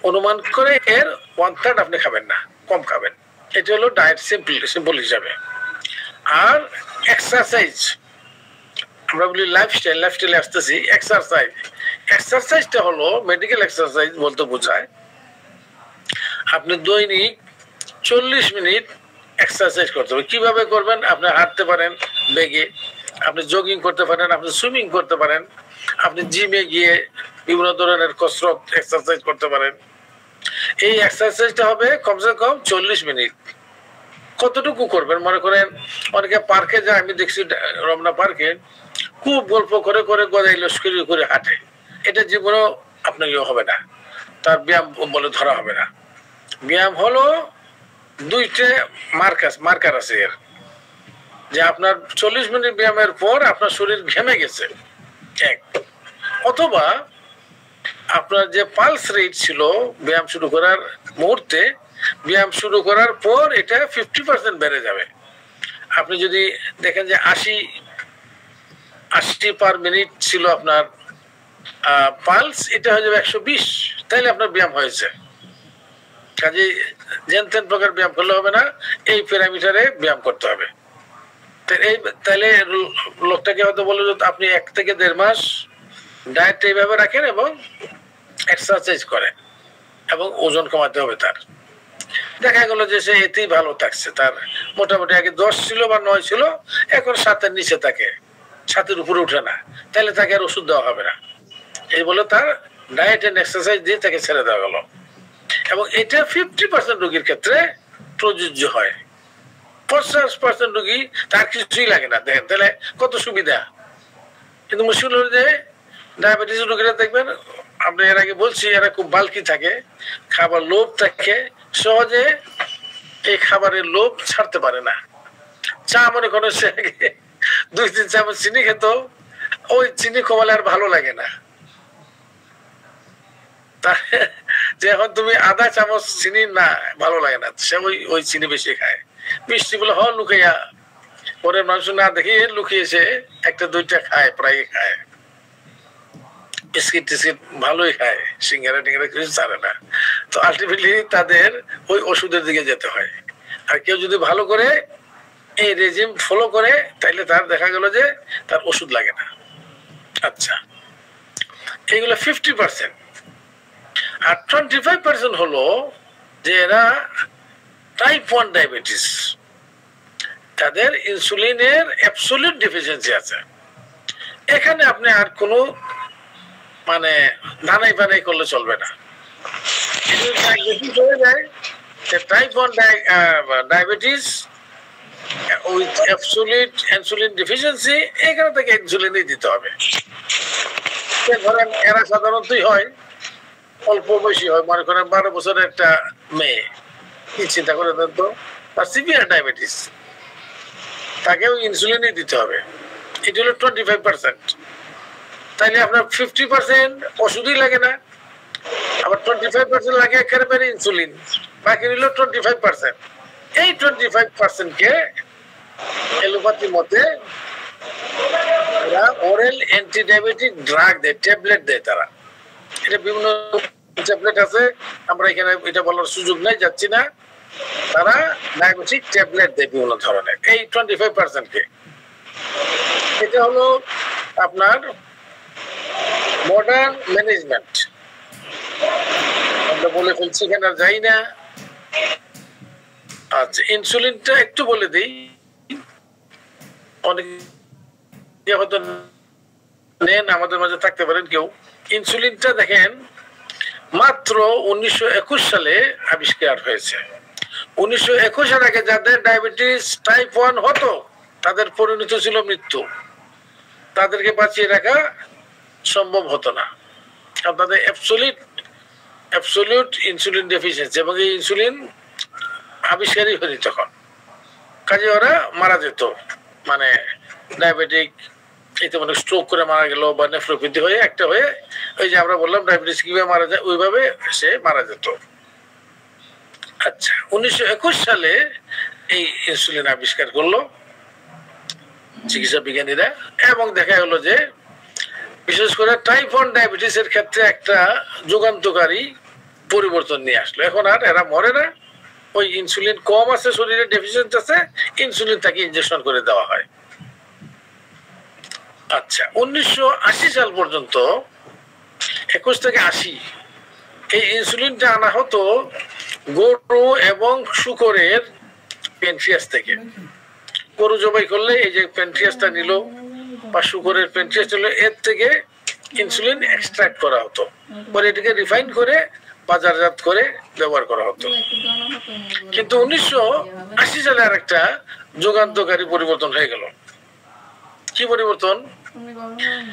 অনুমান করে এর 1/3 আপনি খাবেন না, কম খাবেন। এটা হলো ডায়েট সিম্পল হিসাবে। আর এক্সারসাইজ, আমরা বলি লাইফস্টাইলে আসতেছি। এক্সারসাইজটা হলো মেডিকেল এক্সারসাইজ বলতে বোঝায় আপনি দৈনিক 40 মিনিট এক্সারসাইজ করতে হবে। কিভাবে করবেন? আপনি হাঁটতে পারেন বেগে, আপনি জগিং করতে পারেন, আপনি সুইমিং করতে পারেন, আপনি জিমে গিয়ে বিভিন্ন ধরনের কসরত এক্সারসাইজ করতে পারেন। এই এক্সারসাইজটা হবে কমসে কম 40 মিনিট। কতটুকু করবেন? মনে করেন অনেকে পার্কে যায়, আমি দেখছি রমনা পার্কে খুব গল্প করে করে গদাই লস্করি করে হাঁটে। এটা জীবনেও আপনার ইয়ে হবে না, তার ব্যায়াম বলে ধরা হবে না। ব্যায়াম হলো 2টে মার্কার আছে এর, যে আপনার 40 মিনিট ব্যায়ামের পর আপনার শরীর ঘেমে গেছে, এক। অথবা আপনার যে পালস রেট ছিল ব্যায়াম শুরু করার মুহূর্তে, ব্যায়াম শুরু করার পর এটা 50% বেড়ে যাবে। আপনি যদি দেখেন যে 80 পার মিনিট ছিল আপনার পালস, এটা হয়ে যাবে 120, তাইলে আপনার ব্যায়াম হয়েছে। কাজে যেন তেন প্রকার ব্যায়াম করলে হবে না, এই প্যারামিটারে ব্যায়াম করতে হবে। তাইলে লোকটাকে হয়তো বলে যে আপনি 1 থেকে 1.5 মাস ডায়েটটা এইভাবে রাখেন এবং এক্সারসাইজ করেন এবং ওজন কমাতে হবে তার। দেখা গেল যে সে এতেই ভালো থাকছে, তার মোটামুটি আগে 10 ছিল বা 9 ছিল, এখন 7-এর নিচে থাকে, 7-এর উপরে উঠে না, তাহলে তাকে আর ওষুধ দেওয়া হবে না। এই বলে তার ডায়েট এন্ড এক্সারসাইজ দিয়ে তাকে ছেড়ে দেওয়া গেল। এবং এটা 50% রোগীর ক্ষেত্রে প্রযোজ্য হয়। 50% রোগী তার কিছুই লাগে না। দেখেন তাহলে কত সুবিধা। কিন্তু মুশকিল হলো যে ডায়াবেটিস রোগীরা দেখবেন, আপনি এর আগে বলছি, এরা খুব বালকি থাকে, খাবার লোভ থাকে, সহজে এই খাবারের লোভ ছাড়তে পারে না। চা মনে করেন সে 2-3 চামচ চিনি খেত, ওই চিনি কমালে আর ভালো লাগে না। যে এখন তুমি আধা চামচ চিনি না ভালো লাগে না, সে ওই চিনি বেশি খায়। মিষ্টি গুলো লুকাইয়া পরে মানুষ না দেখে লুকিয়েছে 1-2টা খায়, প্রায় খায়। বিস্কিট টিস্কিট ভালোই খায়, সিঙ্গারা টিঙ্গারা কিছু ছাড়ে না। তো আলটিমেটলি তাদের ওই ওষুধের দিকে যেতে হয়। আর কেউ যদি ভালো করে এই রেজিম ফলো করে, তাইলে তার দেখা গেল যে তার ওষুধ লাগে না। আচ্ছা, এইগুলো 50%। আর 25% হলো যে এরা টাইপ 1 ডায়াবেটিস, তাদের ইনসুলিনের অ্যাবসলিউট ডেফিসিয়েন্সি আছে। এখানে আপনি আর কোনো মানে ধানাই বানাই করলে চলবে না। Type 1 diabetes with absolute insulin deficiency, এখানে থেকে ইনসুলিনই দিতে হবে। ধরেন এরা সাধারণতই হয় অল্প বয়সী হয়, মনে করেন 12 বছরের একটা মেয়ে, কি চিন্তা করে দেন তো, তার সিভিয়ার ডায়াবেটিস, তাকেও ইনসুলিনই দিতে হবে। এটা হলো 25%। তাইলে আপনার 50% ওষুধই লাগে না, আবার 25% লাগে একেবারে ইনসুলিন, বাকি রইল 25%। এই 25%কে এলোপ্যাথি মতে ওরাল অ্যান্টি ডায়াবেটিক ড্রাগ দেয়, ট্যাবলেট দেয় তারা। এটা বিভিন্ন ট্যাবলেট আছে, আমরা এখানে এটা বলার সুযোগ নাই, যাচ্ছি না। তারা ডায়াবেটিক ট্যাবলেট দেয় বিভিন্ন ধরনের এই 25%কে। এটা হলো আপনার মডার্ন ম্যানেজমেন্ট। আমরা বলে ফেলছি, এখানে আর যাই না। আচ্ছা, ইনসুলিনটা একটু বলে দিই, অনেকে হয়তো নেন, আমাদের মাঝে থাকতে পারেন কেউ। ইনসুলিনটা দেখেন মাত্র 1921 সালে আবিষ্কার হয়েছে। 1921-এর আগে যাদের ডায়াবেটিস টাইপ 1 হতো, তাদের পরিণত ছিল মৃত্যু, তাদেরকে বাঁচিয়ে রাখা সম্ভব হতো না, কারণ তাদের অ্যাবসলিউট ইনসুলিন ডেফিসিয়েন্সি, এবং এই ইনসুলিন আবিষ্কারই হয়নি তখন। কাজে ওরা মারা যেত, মানে ডায়াবেটিক এতে মানে স্ট্রোক করে মারা গেল, বা নেফ্রোপ্যাথি হয়ে একটা হয়ে, ওই যে আমরা বললাম ডায়াবেটিস কিভাবে মারা যায়, ওইভাবে সে মারা যেত। আচ্ছা, 1921 সালে এই ইনসুলিন আবিষ্কার করলো চিকিৎসা বিজ্ঞানীরা, এবং দেখা গেল যে বিশেষ করে টাইপ 1 ডায়াবেটিসের ক্ষেত্রে একটা যুগান্তকারী পরিবর্তন নিয়ে আসলো। এখন আর এরা মরে না, ওই ইনসুলিন কম আছে, শরীরে ডেফিসিয়েন্সি আছে, ইনসুলিন তাকে ইনজেকশন করে দেওয়া হয়। আচ্ছা, 1980 সাল পর্যন্ত, 21 থেকে 80, এই ইনসুলিনটা আনা হতো গরু এবং শূকরের প্যানক্রিয়াস থেকে। গরু জবাই করলে এই যে প্যানক্রিয়াসটা নিল, বা শূকরের প্যানক্রিয়াস নিল, এর থেকে ইনসুলিন এক্সট্রাক্ট করা হতো, পরে এটাকে রিফাইন করে বাজারজাত করে ব্যবহার করা হতো। কিন্তু 1980 সালে আর একটা যুগান্তকারী পরিবর্তন হয়ে গেল। কি পরিবর্তন?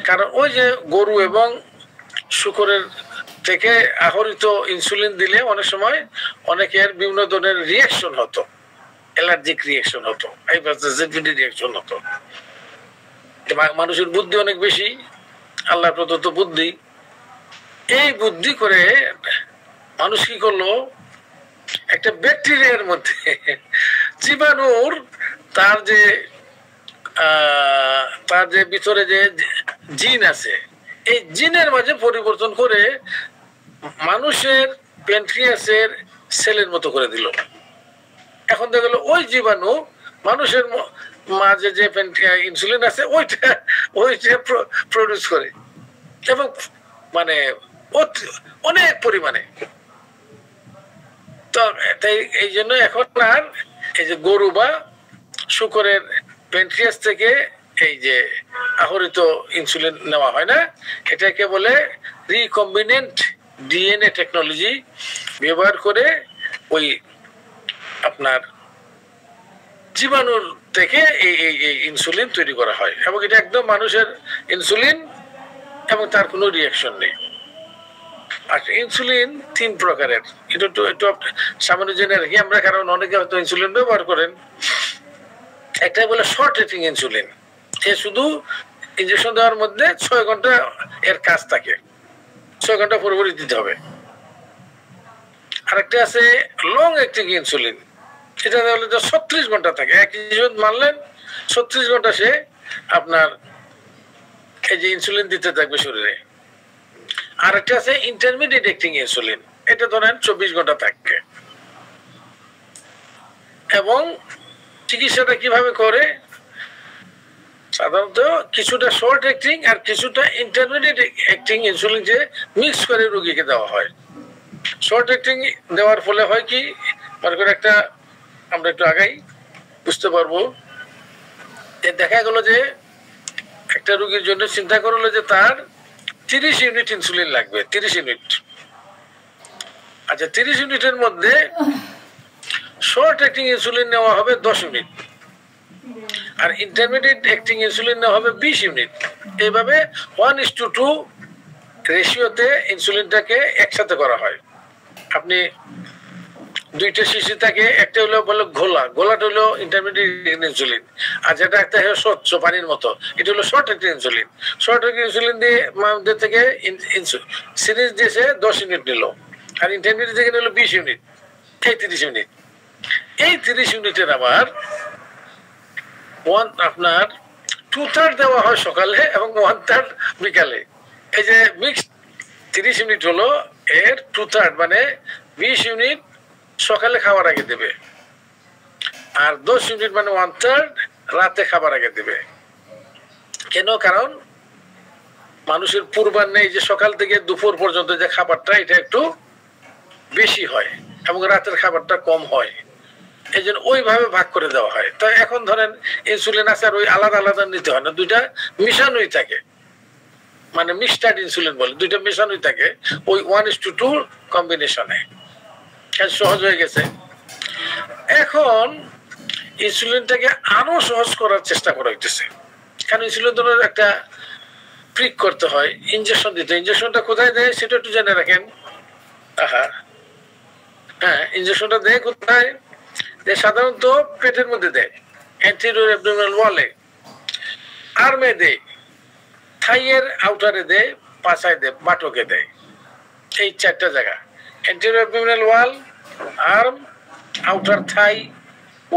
কারণ ওই যে গরু এবং শূকরের থেকে আহরিত ইনসুলিন দিলে অনেক সময় অনেকের বিভিন্ন ধরনের রিয়াকশন হতো, অ্যালার্জিক রিয়াকশন হতো, হাইপারসেনসিটিভিটি রিয়াকশন হতো। মানুষের বুদ্ধি অনেক বেশি, আল্লাহ প্রদত্ত বুদ্ধি, এই বুদ্ধি করে মানুষ কি করলো, একটা ব্যাকটেরিয়ার মধ্যে জীবাণুর তার যে ভিতরে যে জিন আছে, এই জিনের মাঝে পরিবর্তন করে মানুষের প্যানক্রিয়াসের সেলের মতো করে দিল। এখন দেখা গেল ওই জীবাণু মানুষের মাঝে যে ইনসুলিন আছে ওইটা প্রডিউস করে। এবং মানে অনেক পরিমাণে। তো তাই এই জন্য এখন আর এই যে গরু বা শুকরের প্যানক্রিয়াস থেকে এই যে আহরিত ইনসুলিন নেওয়া হয় না, এটাকে বলে রিকম্বিনেন্ট ডিএনএ টেকনোলজি ব্যবহার করে ওই আপনার জীবাণুর থেকে এই ইনসুলিন তৈরি করা হয়, এবং এটা একদম মানুষের ইনসুলিন এবং তার কোনো রিয়াকশন নেই। আর ইনসুলিন 3 প্রকারের, এটা একটু সামান্য জেনে রাখি আমরা, কারণ অনেকে হয়তো ইনসুলিন ব্যবহার করেন। একটা বলে শর্ট অ্যাক্টিং ইনসুলিন, এ শুধু ইনজেকশন দেওয়ার মধ্যে 6 ঘন্টা এর কাজ থাকে, 6 ঘন্টা পরপরই দিতে হবে। আরেকটা আছে লং অ্যাক্টিং ইনসুলিন, এটা হলে 36 ঘন্টা থাকে, এক ইনজেকশন মারলেন 36 ঘন্টা সে আপনার এই যে ইনসুলিন দিতে থাকবে শরীরে। আরেকটা আছে ইন্টারমিডিয়েট অ্যাক্টিং ইনসুলিন, এটা ধরেন 24 ঘন্টা থাকে। এবং চিকিৎসাটা কিভাবে করে, সাধারণত কিছুটা শর্ট অ্যাক্টিং আর কিছুটা ইন্টারমিডিয়েট অ্যাক্টিং ইনসুলিন যে মিক্স করে রোগীকে দেওয়া হয়। শর্ট অ্যাক্টিং দেওয়ার ফলে হয় কি, মনে করে একটা আমরা একটু আগাই বুঝতে পারবো, দেখা গেল যে একটা রোগীর জন্য চিন্তা করলো যে তার 30 ইউনিট ইনসুলিন লাগবে, 30 ইউনিট। আচ্ছা, 30 ইউনিটের মধ্যে শর্ট অ্যাক্টিং ইনসুলিন নেওয়া হবে 10 ইউনিট, আর ইন্টারমিডিয়েট অ্যাক্টিং ইনসুলিন নেওয়া হবে 20 ইউনিট। এইভাবে 1:2 রেশিওতে ইনসুলিনটাকে একসাথে করা হয়। আপনি 2টা শিশি থাকে, একটা হলো বলে গোলাটা হলো ইন্টারমিডিয়েট ইনসুলিন, আর যেটা একটা হলো স্বচ্ছ পানির মতো, এটা হলো short acting insulin. Short acting insulin দিয়ে আমাদের থেকে সিরিজ দিয়েছে 10 ইউনিট নিল, আর ইন্টারমিডিয়েট থেকে নিল 20 ইউনিট, এই 30 ইউনিট। এই 30 ইউনিটের আবার আপনার 2/3 দেওয়া হয় সকালে এবং 1/3 বিকালে। এই যে মিক্সড 30 ইউনিট হলো এর 2/3, মানে 20 ইউনিট সকালে খাওয়ার আগে দেবে, আর 10 ইউনিট মানে 1/3 রাতে খাবার আগে দেবে। কেন? কারণ মানুষের পূর্বাহ্নে এই যে সকাল থেকে দুপুর পর্যন্ত যে খাবারটা, এটা একটু বেশি হয় এবং রাতের খাবারটা কম হয়, এই জন্য ওইভাবে ভাগ করে দেওয়া হয়। তো এখন ধরেন ইনসুলিন আছে, আর ওই আলাদা আলাদা নিতে হয় না, দুইটা মিশানোই থাকে, মানে মিক্সড ইনসুলিন বলে, দুইটা মিশানোই থাকে ওই 1:2 কম্বিনেশনে। সহজ হয়ে গেছে। এখন ইনসুলিনটাকে আরো সহজ করার চেষ্টা করা হইতেছে, কারণ ইনসুলিন ধরুন একটা প্রিক করতে হয়, ইনজেকশন দিতে। ইনজেকশনটা কোথায় দেয় সেটা একটু জেনে রাখেন। হ্যাঁ, ইনজেকশনটা দেয় কোথায়? সাধারণত পেটের মধ্যে দেয়, অ্যান্টেরিয়র অ্যাবডোমিনাল ওয়ালে, আর্মে দেয়, থাইয়ের আউটারে দেয়, পাছায় দেয়, বাটকে দেয়। এই 4টা জায়গা, anterior abdominal wall, arm, outer thigh,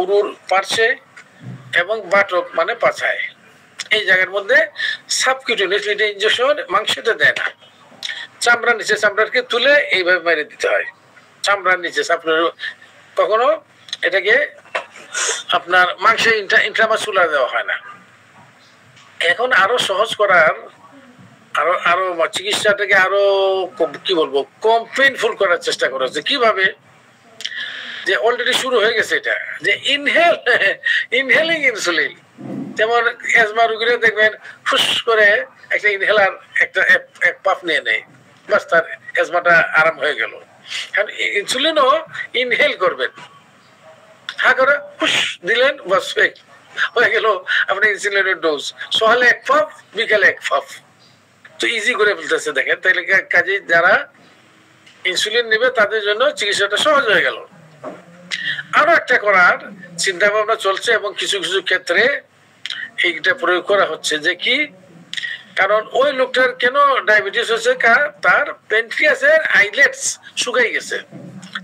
উরুর পার্শ্বে, এবং বাটক মানে পাছায়। এই জায়গার মধ্যে সাবকিউটেনিয়াস ইনজেকশন মাংসতে দেয় না, চামড়ার নিচে, চামড়াকে তুলে এইভাবে মেরে দিতে হয় চামড়ার নিচে। কখনো এটাকে আপনার মাংসে ইন্ট্রামাসকুলার দেওয়া হয় না। এখন আরো সহজ করার, আরো চিকিৎসাটাকে আরো কি বলবো, কম পেইনফুল করার চেষ্টা করা হচ্ছে। কিভাবে? যে অলরেডি শুরু হয়ে গেছে এটা, যে ইনহেলিং ইনসুলিন। যেমন অ্যাজমা রোগীরা দেখবেন ফুস করে একটা ইনহেলার, একটা এক পাফ নিয়ে নেয়, বাস তার অ্যাজমাটা আরাম হয়ে গেল। কারণ ইনসুলিনও ইনহেল করবেন, হা করে ফুস দিলেন, বাস হয়ে গেল আপনার ইনসুলিনের ডোজ। সকালে 1 পাফ, বিকালে 1 পাফ, তো ইজি করে ফেলতেছে। দেখেন, তাহলে কাজে যারা ইনসুলিন নেবে তাদের জন্য চিকিৎসাটা সহজ হয়ে গেল। আরো একটা করার চিন্তা ভাবনা চলছে, এবং কিছু কিছু ক্ষেত্রে এইটা প্রয়োগ করা হচ্ছে। যে কি? কারণ ওই লোকটার কেন ডায়াবেটিস হয়েছে, তার প্যানক্রিয়াসের আইলেটস শুকাই গেছে।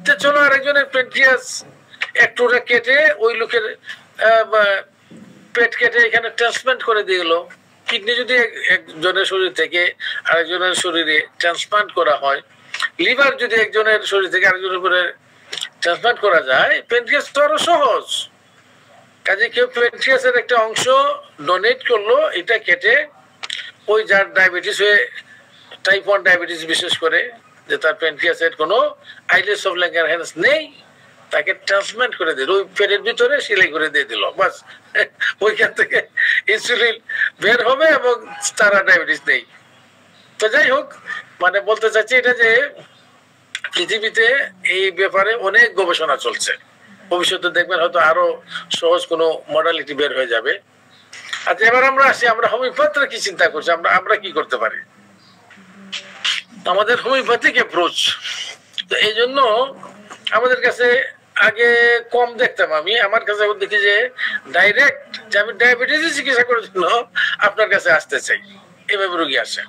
তো চলো আরেকজনের প্যানক্রিয়াস একটু কেটে ওই লোকের পেট কেটে এখানে ট্রান্সপ্লান্ট করে দিয়ে গেল। কিডনি যদি একজনের শরীর থেকে আরেকজনের শরীরে ট্রান্সপ্লান্ট করা হয়, লিভার যদি একজনের শরীর থেকে আরেকজনের উপরে ট্রান্সপ্লান্ট করা যায়, প্যানক্রিয়াস তো আরো সহজ। কাজে কেউ প্যানক্রিয়াসের একটা অংশ ডোনেট করলো, এটা কেটে ওই যার ডায়াবেটিস হয়ে টাইপ 1 ডায়াবেটিস বিশেষ করে, যে তার প্যানক্রিয়াসের কোনো আইলেটস অফ ল্যাঙ্গারহ্যান্স নেই, তাকে ট্রান্সপ্লান্ট করে দিল, ওই পেটের ভিতরে সেলাই করে দিয়ে দিল, বাস ওইখান থেকে ইনসুলিন বের হবে এবং তারা ডায়াবেটিস নেই। তো যাই হোক, মানে বলতে চাচ্ছি এটা যে পৃথিবীতে এই ব্যাপারে অনেক গবেষণা চলছে, ভবিষ্যতে দেখবেন হয়তো আরো সহজ কোনো মডালিটি বের হয়ে যাবে। আচ্ছা, এবার আমরা আসি, আমরা হোমিওপ্যাথিরা কি চিন্তা করছি, আমরা কি করতে পারি, আমাদের হোমিওপ্যাথিক অ্যাপ্রোচ। তো এই জন্য আমাদের কাছে আগে কম দেখতাম, আমি আমার কাছে দেখি যে ডাইরেক্ট যে আমি ডায়াবেটিস চিকিৎসা করার জন্য আপনার কাছে আসতে চাই, এভাবে রোগী আসে।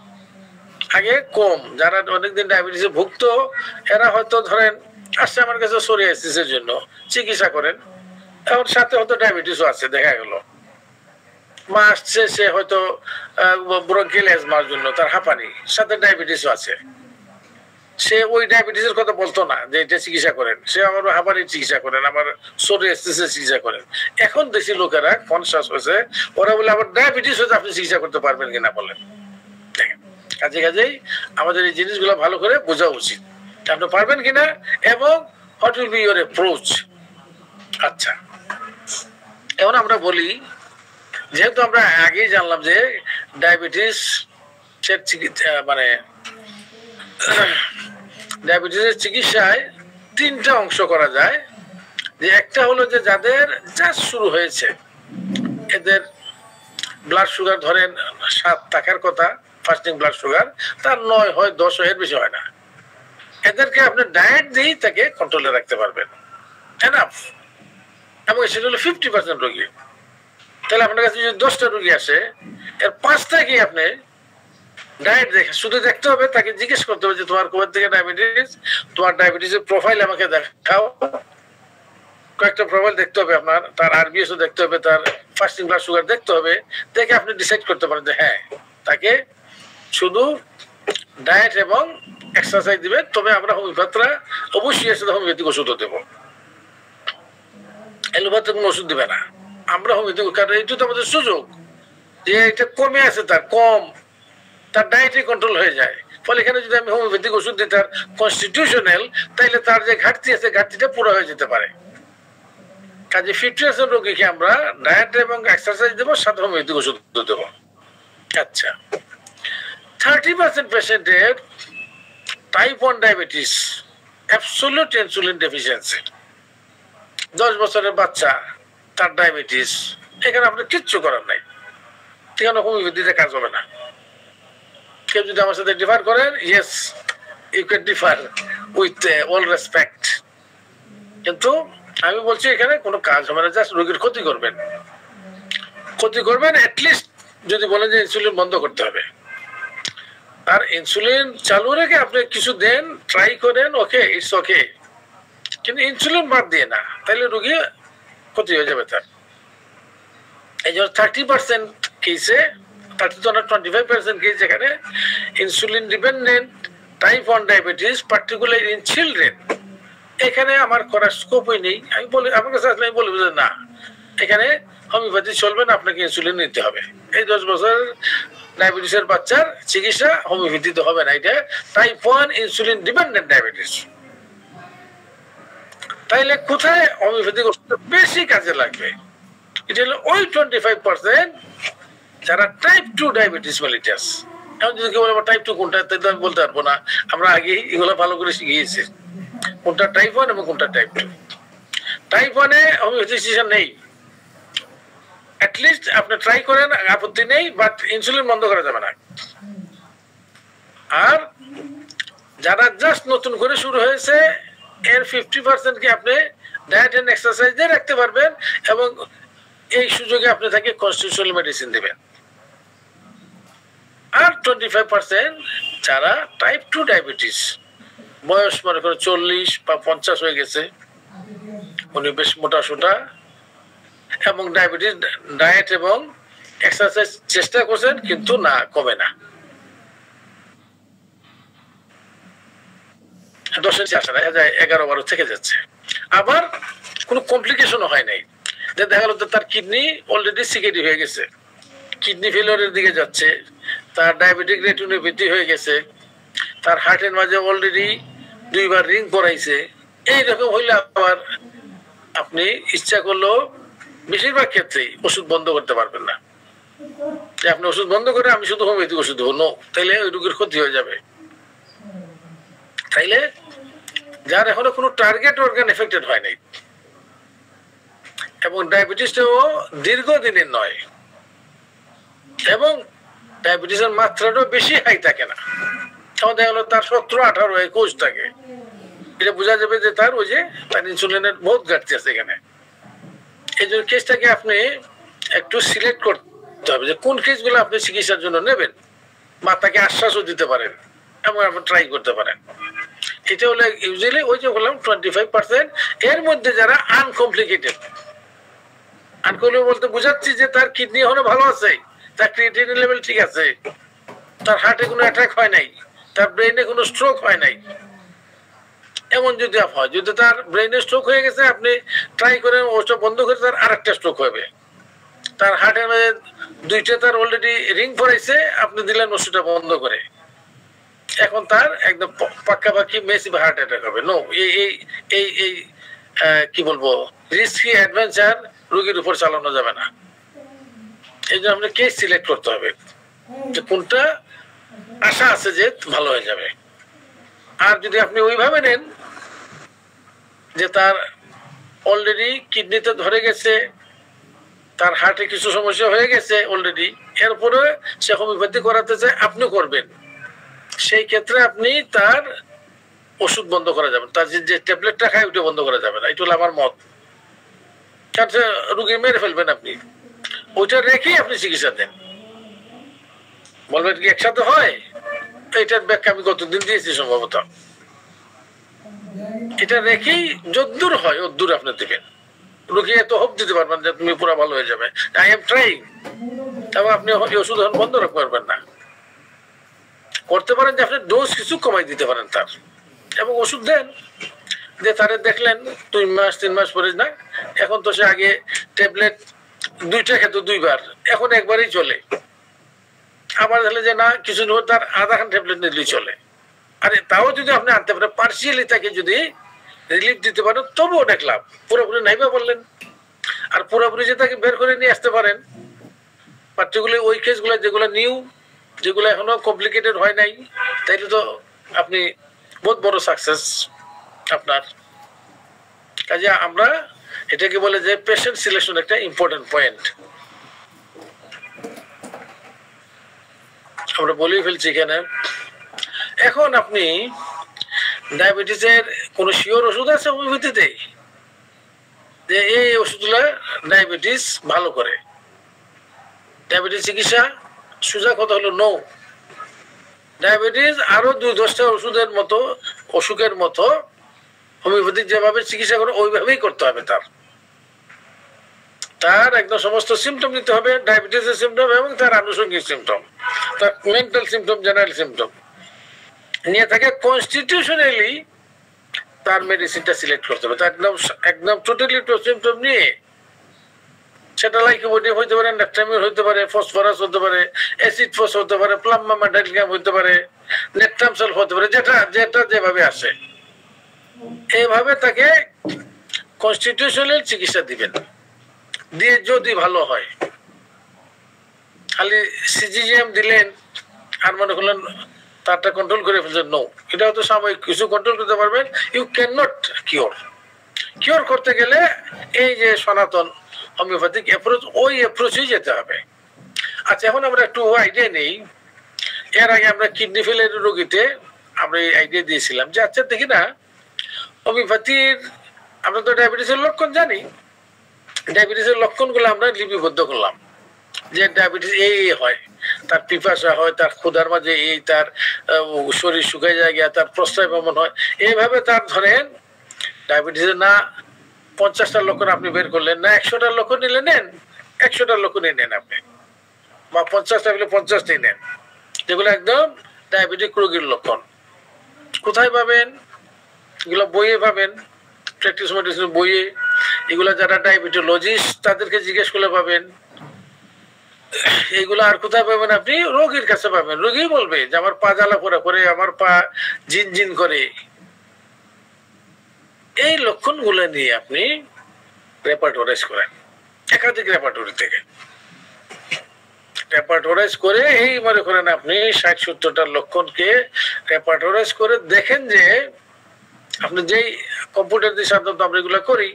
আগে কম, যারা অনেকদিন ডায়াবেটিসে ভুগত এরা হয়তো ধরেন আসছে আমার কাছে সোরিয়াসিসের জন্য চিকিৎসা করেন, এখন সাথে হয়তো ডায়াবেটিসও আছে, দেখা গেল। মা আসছে, সে হয়তো ব্রঙ্কিয়াল অ্যাজমার জন্য তার হাঁপানি, সাথে ডায়াবেটিসও আছে, সে ওই ডায়াবেটিসের কথা বলতো না যে এটা চিকিৎসা করেন, সে আমার হাঁপানির চিকিৎসা করেন, আমার সোরিয়াসিসের চিকিৎসা করেন। এখন দেশি লোকেরা কনসাস হয়েছে, ওরা বলে আবার ডায়াবেটিস হয়তো আপনি চিকিৎসা করতে পারবেন কিনা বলেন। কাজেই আমাদের এই জিনিসগুলো ভালো করে বোঝা উচিত, আপনি পারবেন কিনা এবং what will be your approach. আচ্ছা, এখন আমরা বলি, যেহেতু আমরা আগেই জানলাম যে ডায়াবেটিস মানে ডায়াবেটিসের চিকিৎসায় 3টা অংশ করা যায়। যে একটা হলো যে যাদের জাস্ট শুরু হয়েছে, এদের ব্লাড সুগার ধরেন 7 থাকার কথা, ফাস্টিং ব্লাড সুগার, তার 9 হয় 10 হয়, এর বেশি হয় না, এদেরকে আপনি ডায়েট দিয়েই তাকে কন্ট্রোলে রাখতে পারবেন, এনাফ। এবং সেটা হলো 50% রোগী। তাহলে আপনার কাছে যদি 10টা রোগী আসে, এর 5টাকে আপনি ডায়েট দেখে শুধু দেখতে হবে, তাকে জিজ্ঞেস করতে হবে যে তোমার কোথা থেকে ডায়াবেটিস, তোমার ডায়াবেটিসের প্রোফাইল আমাকে দেখাও, কয়েকটা প্রোফাইল দেখতে হবে আপনার, তার আরবিএসও দেখতে হবে, তার ফাস্টিং ব্লাড সুগার দেখতে হবে, দেখে আপনি ডিসাইড করতে পারেন যে হ্যাঁ, তাকে শুধু ডায়েট এবং এক্সারসাইজ দিবেন। তবে আমরা হোমিওপ্যাথরা অবশ্যই এর সাথে হোমিওপ্যাথিক ওষুধও দেবো, এলোপ্যাথিক কোনো ওষুধ দিবে না আমরা হোমিওপ্যাথিক, কারণ এইটা তো আমাদের সুযোগ যে এটা কমে আছে, তার কম, তার ডায়েটে কন্ট্রোল হয়ে যায়। ফলে এখানে যদি আমি হোমিওপ্যাথিক ওষুধ দিই তার কনস্টিটিউশনাল, তাইলে তার যে ঘাটতি আছে ঘাটতিটা পুরো হয়ে যেতে পারে। কাজে 50% রোগীকে আমরা ডায়েট এবং এক্সারসাইজ দেবো, সাথে হোমিওপ্যাথিক ওষুধ দেবো। আচ্ছা, 30% পেশেন্টের type 1 diabetes, absolute insulin deficiency, 10 বছরের বাচ্চা, তার ডায়াবেটিস, এখানে আপনার কিচ্ছু করার নাই, এখানে হোমিওপ্যাথিতে কাজ হবে না। কেউ যদি আমার সাথে ডিফার করেন, yes you can differ with all respect, কিন্তু আমি বলছি এখানে কোনো কাজ হবে না, জাস্ট রোগীর ক্ষতি করবেন, অ্যাটলিস্ট যদি বলেন যে ইনসুলিন বন্ধ করতে হবে, আর ইনসুলিন চালু রেখে আপনি কিছু দেন, ট্রাই করেন, ওকে, ইটস ওকে, কিন্তু ইনসুলিন বাদ দিয়ে না, তাহলে রোগী ক্ষতি হয়ে যাবে তার। এই জন্য 30% কেসে, 25% কেস যেখানে insulin dependent type 1 diabetes, particular in children, এখানে আমার করার স্কোপই নেই। আমি বলি, আমার কাছে আসলে আমি বলবো যে না, এখানে হোমিওপ্যাথি চলবে না, আপনাকে ইনসুলিন নিতে হবে। এই 10 বছর ডায়াবেটিসের বাচ্চার চিকিৎসা হোমিওপ্যাথিতে হবে না, এটা টাইপ 1 ইনসুলিন ডিপেন্ডেন্ট ডায়াবেটিস। তাইলে কোথায় হোমিওপ্যাথিক ওষুধ বেশি কাজে লাগবে? এটা হলো ওই 25% যারা টাইপ 2 ডায়াবেটিস মেলিটাস। এখন যদি কেউ বলে টাইপ 2 কোনটা, তাহলে আমি বলতে পারবো না, আমরা আগে এগুলো ভালো করে শিখিয়েছি কোনটা টাইপ 1 এবং কোনটা টাইপ 2। টাইপ 1 এ হোমিওপ্যাথিক চিকিৎসা নেই, অ্যাটলিস্ট আপনি ট্রাই করেন, আপত্তি নেই, বাট ইনসুলিন বন্ধ করা যাবে না। আর যারা জাস্ট নতুন করে শুরু হয়েছে, এর 50% কে আপনি ডায়েট এন্ড এক্সারসাইজ দিয়ে রাখতে পারবেন, এবং এই সুযোগে আপনি তাকে কনস্টিটিউশনাল মেডিসিন দিবেন। আর 25% যারা টাইপ 2 ডায়াবেটিস, বয়স মনে করেন 40 বা 50 হয়ে গেছে, উনি বেশ মোটা সোটা, এবং ডায়াবেটিস ডায়েট এবং এক্সারসাইজ চেষ্টা করছেন কিন্তু না, কমে না, 10 আসে না, 11-12 থেকে যাচ্ছে। আবার কোনো কমপ্লিকেশনও হয় নাই, যে দেখা গেল তার কিডনি অলরেডি সিকেডি হয়ে গেছে, কিডনি ফেলিওরের দিকে যাচ্ছে, তার ডায়াবেটিক রেটিনোপ্যাথি হয়ে গেছে, তার হার্টের মাঝে অলরেডি 2 বার রিং পড়াইছে, এইরকম হইলে আবার আপনি ইচ্ছা করলেও বেশিরভাগ ক্ষেত্রেই ওষুধ বন্ধ করতে পারবেন না, যে আপনি ওষুধ বন্ধ করে আমি শুধু হোমিওপ্যাথিক ওষুধ দেবো, নো, তাইলে ওই রোগীর ক্ষতি হয়ে যাবে। তাইলে যার এখনো কোনো টার্গেট অর্গান এফেক্টেড হয় নাই এবং ডায়াবেটিসটাও দীর্ঘদিনের নয় এবং ডায়াবেটিসের মাত্রাটাও বেশি হাই থাকে না, তখন দেখা গেলো তার 17, 18, 21 থাকে, এটা বোঝা যাবে যে তার ওই যে তার ইনসুলিনের বহুত ঘাটতি আছে এখানে। এই জন্য কেসটাকে আপনি একটু সিলেক্ট করতে হবে যে কোন কেসগুলো আপনি চিকিৎসার জন্য নেবেন, বা তাকে আশ্বাসও দিতে পারেন এবং আপনি ট্রাই করতে পারেন। এটা হলো ইউজুয়ালি ওই যে বললাম 25%, এর মধ্যে যারা আনকমপ্লিকেটেড, আনকমপ্লিকেটেড বলতে বুঝাচ্ছি যে তার কিডনি এখনো ভালো আছে, তার ক্রিয়েটিনিন লেভেল ঠিক আছে, তার হার্টে কোনো অ্যাটাক হয় নাই, তার ব্রেইনে কোনো স্ট্রোক হয় নাই, এমন যদি হয়, যদি তার ব্রেইনে স্ট্রোক হয়ে গেছে আপনি ট্রাই করেন ওটা বন্ধ করে তার আরেকটা স্ট্রোক হবে, তার হার্টের মধ্যে 2টা তার অলরেডি রিং পড়াইছে, আপনি দিলেন ওষুধটা বন্ধ করে, এখন তার একদম পাক্কাপাক্কি মেসিভ হার্ট অ্যাটাক হবে। নো, এই কি বলবো রিস্কি অ্যাডভেঞ্চার রোগীর উপর চালানো যাবে না। এই জন্য আপনাকে কেস সিলেক্ট করতে হবে যে কোনটা আশা আছে যে ভালো হয়ে যাবে। আর যদি আপনি ওইভাবে নেন যে তার অলরেডি কিডনিতে ধরে গেছে, তার হার্টে কিছু সমস্যা হয়ে গেছে অলরেডি, এরপরে সে হোমিওপ্যাথি করাতে চায়, আপনি করবেন, সেই ক্ষেত্রে আপনি তার ওষুধ বন্ধ করা যাবে, তার যে ট্যাবলেটটা খায় ওটা বন্ধ করা যাবে না, এটা হলো আমার মত। কারণ রুগী মেরে ফেলবেন আপনি, ওইটা রেখেই আপনি চিকিৎসা দেন। বলবেন কি একসাথে হয়? এটার ব্যাখ্যা আমি গতদিন দিয়েছি সম্ভবত। এটা রেখেই যদ্দূর হয় ওদ্দূর আপনি দেবেন, রুগী এত হোপ দিতে পারবেন যে তুমি পুরো ভালো হয়ে যাবে, আই এম ট্রাইং, তবে আপনি ওষুধ বন্ধ রাখতে পারবেন না। করতে পারেন যে আপনি ডোজ কিছু কমাই দিতে পারেন তার, এবং ওষুধ দেন যে তারে দেখলেন 2 মাস 3 মাস পরে না, এখন তো সে আগে ট্যাবলেট 2টা খেত 2 বার, এখন একবারই চলে, আবার দেখলে যে না কিছুদিন পর তার আধাখান ট্যাবলেট নিলেই চলে। আরে তাও যদি আপনি আনতে পারেন পার্সিয়ালি তাকে যদি রিলিফ দিতে পারেন তবুও দেখলাম, পুরোপুরি নাইবা বললেন, আর পুরোপুরি যে তাকে বের করে নিয়ে আসতে পারেন, পার্টিকুলার ওই কেসগুলো যেগুলো নিউ, যেগুলো এখনো কমপ্লিকেটেড হয় নাই, তাইলে তো আপনি বহুত বড় সাকসেস আপনার কাজে। আমরা এটাকে বলে যে পেশেন্ট সিলেকশন একটা ইম্পর্টেন্ট পয়েন্ট, আমরা বলেই ফেলছি এখানে। এখন আপনি ডায়াবেটিসের কোন শিওর ওষুধ আছে হোমিওপ্যাথিতে যে এই ওষুধগুলো ডায়াবেটিস ভালো করে? ডায়াবেটিস চিকিৎসা সোজা কথা হলো নো। ডায়াবেটিস আরো 2-10টা ওষুধের মতো অসুখের মতো হোমিওপ্যাথিক যেভাবে চিকিৎসা করে ওইভাবেই করতে হবে। তার একদম সমস্ত সিমটম নিতে হবে, ডায়াবেটিসের সিমটম এবং তার আনুষঙ্গিক সিমটম, তার মেন্টাল সিমটম, জেনারেল সিমটম নিয়ে থাকে কনস্টিটিউশনালি তার মেডিসিনটা সিলেক্ট করতে হবে। তার একদম টোটালি সিমটম নিয়ে সেটা লাইকোপোডিয়াম হইতে পারে, নেপটামিন হইতে পারে, ফসফরাস হতে পারে, অ্যাসিড ফস হতে পারে, প্লাম্মা মেটালিকাম হইতে পারে, নেট্রামসাল হতে পারে, যেটা যেভাবে আসে এইভাবে তাকে কনস্টিটিউশনাল চিকিৎসা দিবেন। দিয়ে যদি ভালো হয়, খালি সিজিজিএম দিলেন আর মনে করলেন তারটা কন্ট্রোল করে ফেলছেন, নো, এটা হয়তো সাময়িক কিছু কন্ট্রোল করতে পারবেন, ইউ ক্যান নট কিওর করতে গেলে এই যে সনাতন হোমিওপ্যাথিক অ্যাপ্রোচ, ওই অ্যাপ্রোচেই যেতে হবে। আচ্ছা, এখন আমরা একটু আইডিয়া নেই। এর আগে আমরা কিডনি ফেলের রোগীতে আমরা এই আইডিয়া দিয়েছিলাম যে আচ্ছা দেখি না হোমিওপ্যাথির, আমরা তো ডায়াবেটিসের লক্ষণ জানি, ডায়াবেটিসের লক্ষণগুলো আমরা লিপিবদ্ধ করলাম যে ডায়াবেটিস এই হয়, তার পিপাসা হয়, তার ক্ষুধার মাঝে এই, তার শরীর শুকিয়ে যায়, তার প্রস্রাব এমন হয়, এইভাবে তার ধরেন ডায়াবেটিসের না 50টার লক্ষণ আপনি বের করলেন, না 100টার লক্ষণ নিলে নেন, 100টার লক্ষণই নেন আপনি, বা 50টা মিলে 50টাই নেন, যেগুলো একদম ডায়াবেটিক রোগীর লক্ষণ। কোথায় পাবেন এগুলো? বইয়ে পাবেন, প্র্যাকটিস মেডিসিন বইয়ে। এগুলো যারা ডায়াবেটোলজিস্ট তাদেরকে জিজ্ঞেস করলে পাবেন। এইগুলো আর কোথায় পাবেন? আপনি রোগীর কাছে পাবেন। রোগী বলবে যে আমার পা জ্বালা পোড়া করে, আমার পা জিন জিন করে। এই লক্ষণগুলো নিয়ে আপনি রেপার্টোরাইজ করেন একাধিক রেপার্টরি থেকে। রেপার্টোরাইজ করে এই মনে করেন আপনি ৬০-৭০টা লক্ষণকে রেপার্টোরাইজ করে দেখেন যে আপনি যেই কম্পিউটার দিয়ে সাধারণত আমরা এগুলো করি,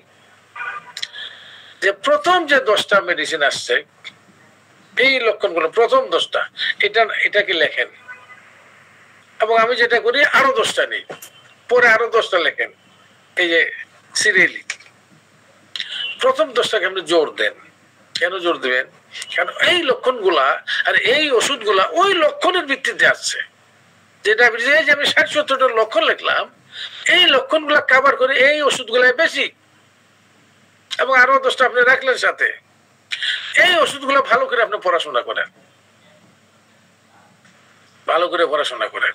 যে প্রথম যে 10টা মেডিসিন আসছে এই লক্ষণগুলো প্রথম 10টা এটাকে লেখেন, এবং আমি যেটা করি আরো 10টা নেই, পরে আরো 10টা লেখেন। এই যে সিরিয়ালি প্রথম 10টাকে আপনি জোর দেন। কেন জোর দেবেন? কারণ এই লক্ষণগুলা আর এই ওষুধগুলা ওই লক্ষণের ভিত্তিতে আসছে। যেটা আমি ৬০-৭০টা লক্ষণ লিখলাম, এই লক্ষণগুলা কভার করে এই ওষুধগুলাই বেশি, এবং আরো 10টা আপনি রাখলেন সাথে। এই ওষুধগুলো ভালো করে আপনি পড়াশোনা করেন, ভালো করে পড়াশোনা করেন,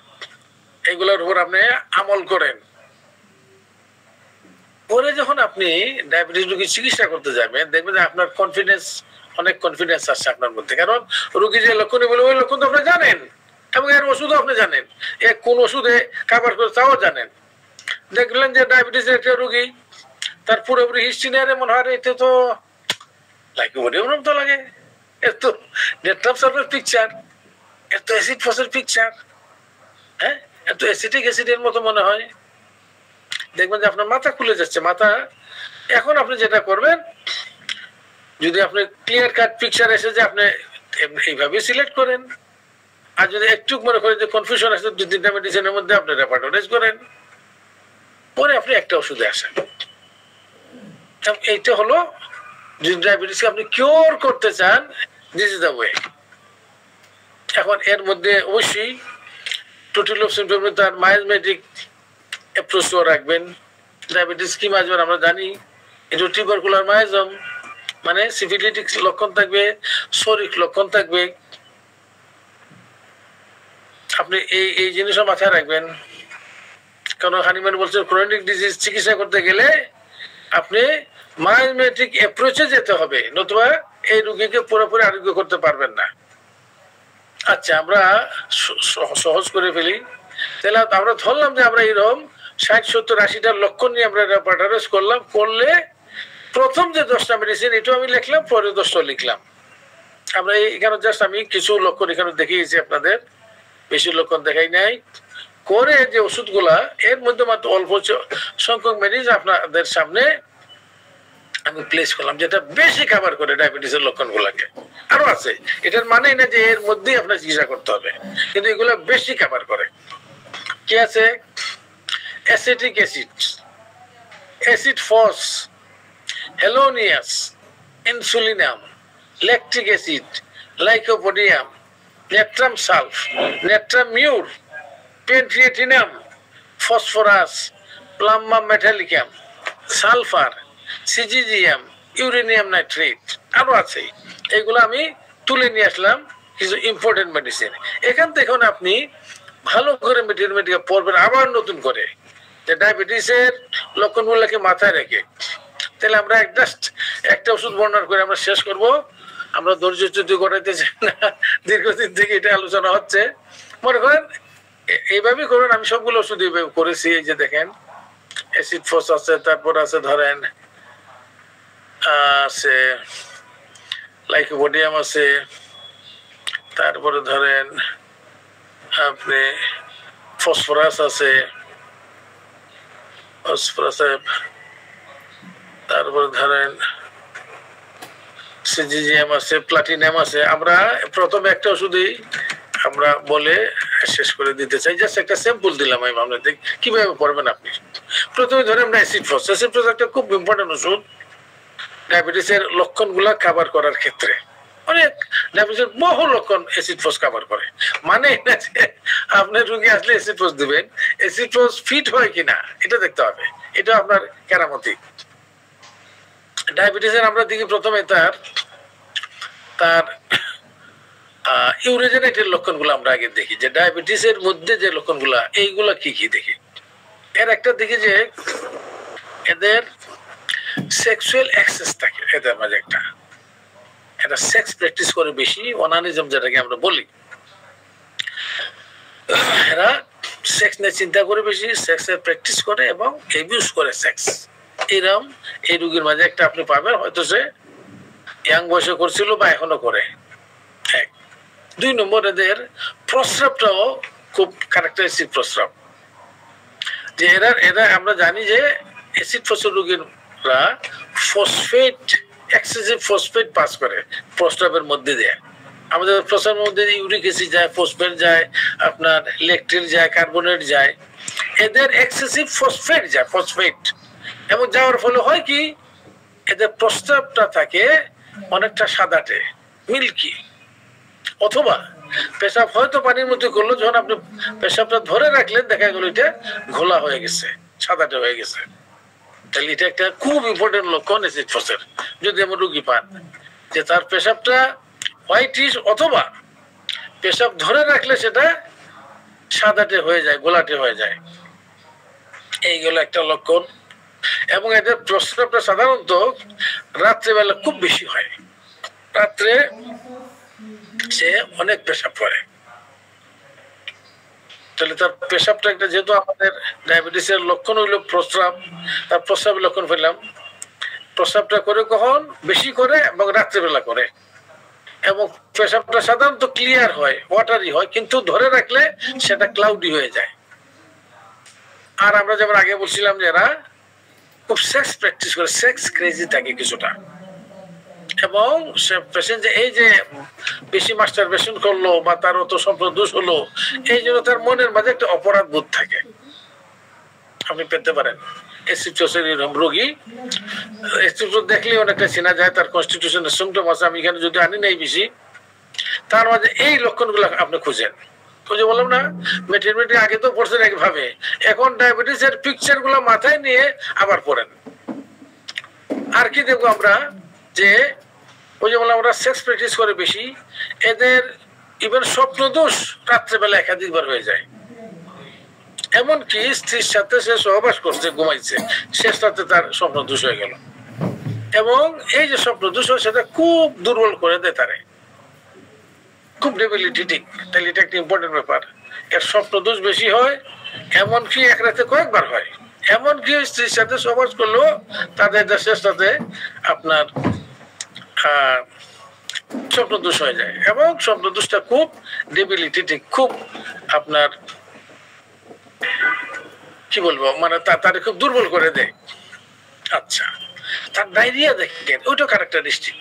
এইগুলোর উপর আপনি আমল করেন। পরে যখন আপনি ডায়াবেটিস রোগী চিকিৎসা করতে যাবেন, দেখবেন যে আপনার অনেক কনফিডেন্স আসছে আপনার মধ্যে। কারণ রোগী যে লক্ষণ বলে ওই লক্ষণ তো আপনি জানেন, এবং এর ওষুধও আপনি জানেন, কোন ওষুধে কাভার করে তাও জানেন। দেখলেন যে ডায়াবেটিসের একটা রোগী, তার পুরোপুরি হিস্ট্রি নেই, মনে হয় এতে তো লাইকোপোডিয়াম তো লাগে, এর তো নেট্রাপসালের পিকচার, এর তো অ্যাসিড ফসের পিকচার, হ্যাঁ, এর তো অ্যাসিটিক অ্যাসিডের মতো মনে হয়। দেখবেন যে আপনার মাথা খুলে যাচ্ছে। মাথা এখন আপনি যেটা করবেন, যদি আপনি ক্লিয়ার কাট পিকচার এসে যে আপনি এইভাবে সিলেক্ট করেন, আর যদি একটু মনে করেন যে কনফিউশন আছে 2-3টা মেডিসিনের মধ্যে, আপনি রেপার্টোরাইজ করেন, পরে আপনি একটা ওষুধে আসেন। এইটা হলো যদি ডায়াবেটিসকে আপনি কিওর করতে চান, দিস ইজ দ্য ওয়ে। এখন এর মধ্যে অবশ্যই টোটাল অফ সিমটম তার মায়োমেটিক অ্যাপ্রোচও রাখবেন। ডায়াবেটিস কি মাঝবার আমরা জানি, এটা টিউবারকুলার মায়োজম, মানে সিফিলিটিক লক্ষণ থাকবে, শরিক লক্ষণ থাকবে। আপনি এই জিনিসও মাথায় রাখবেন। কারণ হানিম্যান বলছেন ক্রনিক ডিজিজ চিকিৎসা করতে গেলে আপনি মায়োমেটিক অ্যাপ্রোচে যেতে হবে, নতুবা এই রোগীকে পুরোপুরি আরোগ্য করতে পারবেন না। আচ্ছা, আমরা সহজ করে ফেলি। তাহলে আমরা ধরলাম যে আমরা এরকম ৬০-৭০-৮০টার লক্ষণ নিয়ে আমরা রেপার্টোরাইজ করলাম। করলে প্রথম যে 10টা মেডিসিন এটাও আমি লিখলাম, পরে 10টা লিখলাম। আমরা এখানে জাস্ট আমি কিছু লক্ষণ এখানে দেখিয়েছি আপনাদের, বেশি লক্ষণ দেখাই নাই। করে যে ওষুধগুলা এর মধ্যে মাত্র অল্প সংখ্যক মেডিসিন আপনাদের সামনে আমি প্লেস করলাম, যেটা বেশি কভার করে ডায়াবেটিসের লক্ষণ গুলাকে। আরো আছে, এটার মানে না যে এর মধ্যেই আপনার চিকিৎসা করতে হবে, কিন্তু এগুলো বেশি কভার করে। কি আছে? Acetic acid, acid phos, helonias, insulinum, lactic acid, lycopodium, natrum sulph, natrum mur, pancreatinum, phosphorus, plumbum metallicum, sulphur, syzygium, uranium nitrate, আরো আছে। এগুলো আমি তুলে নিয়ে আসলাম কিছু ইম্পর্টেন্ট মেডিসিন। এখান থেকে আপনি ভালো করে মেডিকেল পড়বেন আবার নতুন করে, যে ডায়াবেটিসের লক্ষণগুলোকে মাথায় রেখে। তাহলে আমরা জাস্ট একটা ওষুধ বর্ণনা করে আমরা শেষ করব। আমরা ধৈর্যচ্যুতি করাইতে চাই না, দীর্ঘদিন থেকে এটা আলোচনা হচ্ছে। মনে করেন এইভাবেই করুন। আমি সবগুলো ওষুধ এইভাবে করেছি। এই যে দেখেন, অ্যাসিড ফস আছে, তারপর আছে ধরেন আছে লাইকোপোডিয়াম আছে, তারপরে ধরেন আপনি ফসফরাস আছে, তারপরে ধরেন সিজিজিয়াম আছে, প্লাটিনাম আছে। আমরা প্রথমে একটা ওষুধই আমরা বলে শেষ করে দিতে চাই। জাস্ট একটা স্যাম্পল দিলাম আমি আপনাদের কিভাবে পড়বেন আপনি। প্রথমে ধরে আমরা অ্যাসিড ফস। অ্যাসিড ফস একটা খুব ইম্পর্টেন্ট ওষুধ ডায়াবেটিসের লক্ষণগুলা কভার করার ক্ষেত্রে। অনেক ডায়াবেটিসের বহু লক্ষণ অ্যাসিড ফস কভার করে। মানে না যে আপনার রোগী আসলে অ্যাসিড ফস দিবেন, অ্যাসিড ফস ফিট হয় কিনা এটা দেখতে হবে। এটা আপনার কেরামতি। ডায়াবেটিসের আমরা দেখি প্রথমে তার ইউরেজেনেটের লক্ষণগুলো আমরা আগে দেখি, যে ডায়াবেটিসের মধ্যে যে লক্ষণগুলা এইগুলা কি কি দেখি। এর একটা দেখি যে এদের সেক্সুয়াল অ্যাক্সেস থাকে এদের মাঝে একটা, এটা সেক্স প্র্যাকটিস করে বেশি, অনানিজম যেটাকে আমরা বলি। এরা সেক্স নিয়ে চিন্তা করে বেশি, সেক্সের প্র্যাকটিস করে এবং এবিউজ করে সেক্স। এরকম এই রোগীর মাঝে একটা আপনি পাবেন, হয়তো সে ইয়াং বয়সে করছিল বা এখনো করে। এক। 2 নম্বর, এদের প্রস্রাবটাও খুব ক্যারেক্টারিস্টিক প্রস্রাব। যে এরা আমরা জানি যে অ্যাসিড ফসফেট রোগীরা ফসফেট, এক্সেসিভ ফসফেট পাস করে প্রস্রাবের মধ্যে দিয়ে। আমাদের প্রস্রাবের মধ্যে ইউরিক অ্যাসিড যায়, ফসফেট যায়, আপনার ল্যাকটিল যায়, কার্বনেট যায়। এদের এক্সেসিভ ফসফেট যায়, ফসফেট। এবং যাওয়ার ফলে হয় কি, এদের প্রস্রাবটা থাকে অনেকটা সাদাটে, মিল্কি। অথবা পেশাব হয়তো পানির মধ্যে করলো, যখন আপনি পেশাবটা ধরে রাখলেন দেখা গেল এটা ঘোলা হয়ে গেছে, সাদাটে হয়ে গেছে। তাহলে এটা একটা খুব ইম্পর্টেন্ট লক্ষণ অ্যাসিড ফসের। যদি আমার রুগী পান যে তার পেশাবটা হোয়াইটিশ, অথবা পেশাব ধরে রাখলে সেটা সাদাটে হয়ে যায়, গোলাটে হয়ে যায়, এইগুলো একটা লক্ষণ। এবং এদের প্রস্রাবটা সাধারণত রাত্রেবেলা খুব বেশি হয়। রাত্রে সে অনেক পেশাব করে। তাহলে তার পেশাবটা একটা, যেহেতু আমাদের ডায়াবেটিসের লক্ষণ হইলো প্রস্রাব, তার প্রস্রাবের লক্ষণ পেলাম। প্রস্রাবটা করে কখন বেশি করে এবং রাত্রেবেলা করে, এবং পেশাবটা সাধারণত ক্লিয়ার হয়, ওয়াটারি হয়, কিন্তু ধরে রাখলে সেটা ক্লাউডি হয়ে যায়। আর আমরা যেমন আগে বলছিলাম যে এরা খুব সেক্স প্র্যাকটিস করে, সেক্স ক্রেজি থাকে কিছুটা। এবং সে পেশেন্ট যে এই যে বেশি মাস্টারবেশন করলো বা তার অত সম্পদোষ হলো, এই জন্য তার মনের মাঝে একটা অপরাধ বোধ থাকে। আপনি পেতে পারেন অ্যাসিড ফসের রোগী, অ্যাসিড ফস দেখলে অনেকটা চেনা যায়, তার কনস্টিটিউশনের সিম্পটম আছে। আমি এখানে যদি আনি নাই বেশি, তার মাঝে এই লক্ষণগুলো আপনি খুঁজেন। খুঁজে বললাম না, মেটারমেটি আগে তো পড়ছেন একভাবে, এখন ডায়াবেটিসের পিকচার গুলো মাথায় নিয়ে আবার পড়েন। আর কি দেখবো আমরা, যে ওই যে বললাম আমরা সেক্স প্র্যাকটিস করে বেশি, এদের ইভেন স্বপ্ন দোষ রাত্রেবেলা একাধিকবার হয়ে যায়। এমনকি স্ত্রীর সাথে সে সহবাস করছে, ঘুমাইছে, শেষ রাতে তার স্বপ্ন দোষ হয়ে গেল। এবং এই যে স্বপ্ন দোষ হয় সেটা খুব দুর্বল করে দেয় তারে, খুব ডেবিলিটেটিং। তাহলে এটা একটা ইম্পর্টেন্ট ব্যাপার। এর স্বপ্ন দোষ বেশি হয়, এমনকি এক রাতে কয়েকবার হয়। এমনকি স্ত্রীর সাথে সহবাস করলেও তাদের শেষ রাতে আপনার স্বপ্ন দোষ হয়ে যায়। এবং স্বপ্ন দোষটা খুব ডেবিলিটেটিং, খুব আপনার কি বলবো, মানে তারে খুব দুর্বল করে দেয়। আচ্ছা, তার ডায়রিয়া দেখেন, ওইটা ক্যারেক্টারিস্টিক।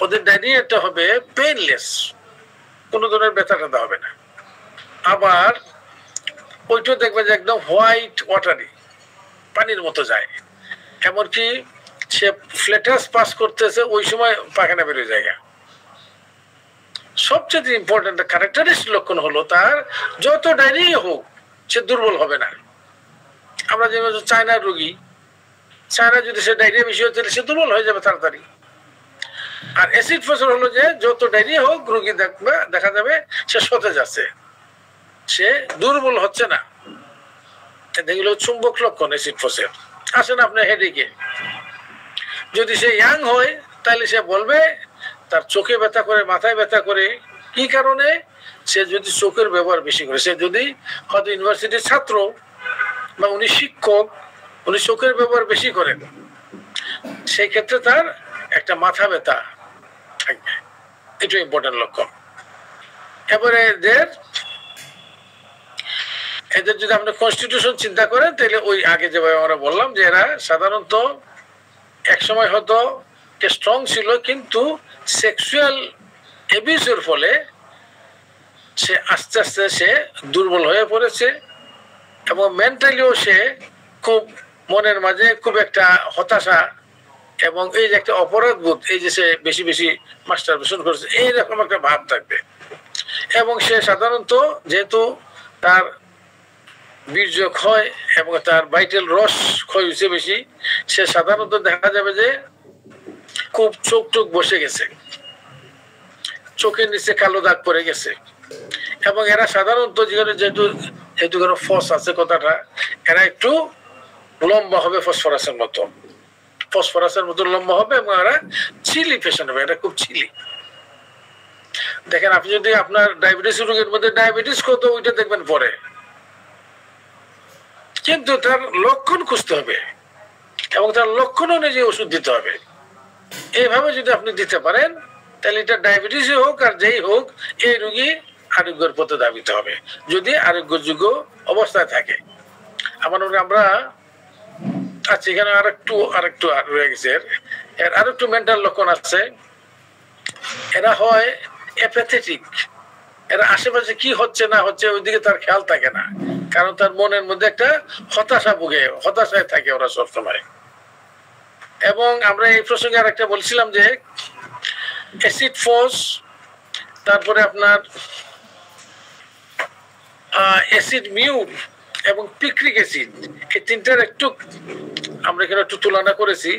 ওদের ডায়রিয়াটা হবে পেইনলেস, কোনো ধরনের ব্যথা ট্যাথা হবে না। আবার ওইটা দেখবে যে একদম হোয়াইট ওয়াটারি, পানির মতো যায়। এমনকি সে ফ্লেটাস পাস করতেছে, ওই সময় পায়খানা বেরোয় জায়গা। সবচেয়ে ইম্পর্টেন্ট ক্যারেক্টারিস্টিক লক্ষণ হলো তার যত ডায়রিয়া হোক সে দুর্বল হবে না। আমরা যেমন চায়নার রোগী, চায়না যদি সে ডায়রিয়া বেশি হয় তাহলে সে দুর্বল হয়ে যাবে তাড়াতাড়ি। আর অ্যাসিড ফসল হলো যে যত ডায়রিয়া হোক রোগী দেখবে, দেখা যাবে সে সতেজ আছে, সে দুর্বল হচ্ছে না। এগুলো চুম্বক লক্ষণ অ্যাসিড ফসের। আসেন আপনার হেডেকে, যদি সে ইয়াং হয় তাহলে সে বলবে তার চোখে ব্যথা করে, মাথায় ব্যথা করে। কি কারণে? সে যদি চোখের ব্যবহার বেশি করে, সে যদি হয়তো ইউনিভার্সিটির ছাত্র বা উনি শিক্ষক, উনি চোখের ব্যবহার বেশি করেন, সেই ক্ষেত্রে তার একটা মাথা ব্যথা থাকবে। এটা ইম্পর্টেন্ট লক্ষণ। এবারে এদের যদি আপনি কনস্টিটিউশন চিন্তা করেন তাহলে ওই আগে যেভাবে আমরা বললাম যে এরা সাধারণত এক সময় হয়তো স্ট্রং ছিল, কিন্তু সেক্সুয়াল অ্যাবিউজের ফলে সে আস্তে আস্তে সে দুর্বল হয়ে পড়েছে। এবং মেন্টালিও সে খুব মনের মাঝে খুব একটা হতাশা এবং এই যে একটা অপরাধ বোধ, এই যে সে বেশি বেশি মাস্টারবেশন করেছে, এইরকম একটা ভাব থাকবে। এবং সে সাধারণত যেহেতু তার বীর্য ক্ষয় এবং তার ভাইটাল রস ক্ষয় হয়েছে বেশি, সে সাধারণত দেখা যাবে যে খুব চোখ টোক বসে গেছে, চোখের নিচে কালো দাগ পড়ে গেছে। এবং এরা সাধারণত যেহেতু কোনো ফস আছে কথাটা, এরা একটু লম্বা হবে ফসফরাসের মতো, ফসফরাসের মতো লম্বা হবে এবং এরা চিলি পেশেন্ট হবে, এটা খুব চিলি। দেখেন আপনি যদি আপনার ডায়াবেটিস রোগের মধ্যে ডায়াবেটিস কত ওইটা দেখবেন পরে, কিন্তু তার লক্ষণ খুঁজতে হবে এবং তার লক্ষণ অনুযায়ী ওষুধ দিতে হবে। এইভাবে যদি আপনি দিতে পারেন তাহলে এটা ডায়াবেটিসই হোক আর যেই হোক এই রোগী আরোগ্যের পথে ধাবিত হবে যদি আরোগ্যযোগ্য অবস্থায় থাকে। আমার মনে আমরা আচ্ছা এখানে আরেকটু রয়ে গেছে, এর আরেকটু মেন্টাল লক্ষণ আছে। এরা হয় অ্যাপাথেটিক, এরা আশেপাশে কি হচ্ছে না হচ্ছে ওইদিকে তার খেয়াল থাকে না, কারণ তার মনের মধ্যে একটা হতাশায় থাকে ওরা সবসময়। এবং আমরা এই প্রসঙ্গে আরেকটা বলছিলাম যে অ্যাসিড ফোর্স, তারপরে আপনার অ্যাসিড মিউর এবং পিক্রিক অ্যাসিড, এই তিনটার একটু আমরা এখানে একটু তুলনা করেছি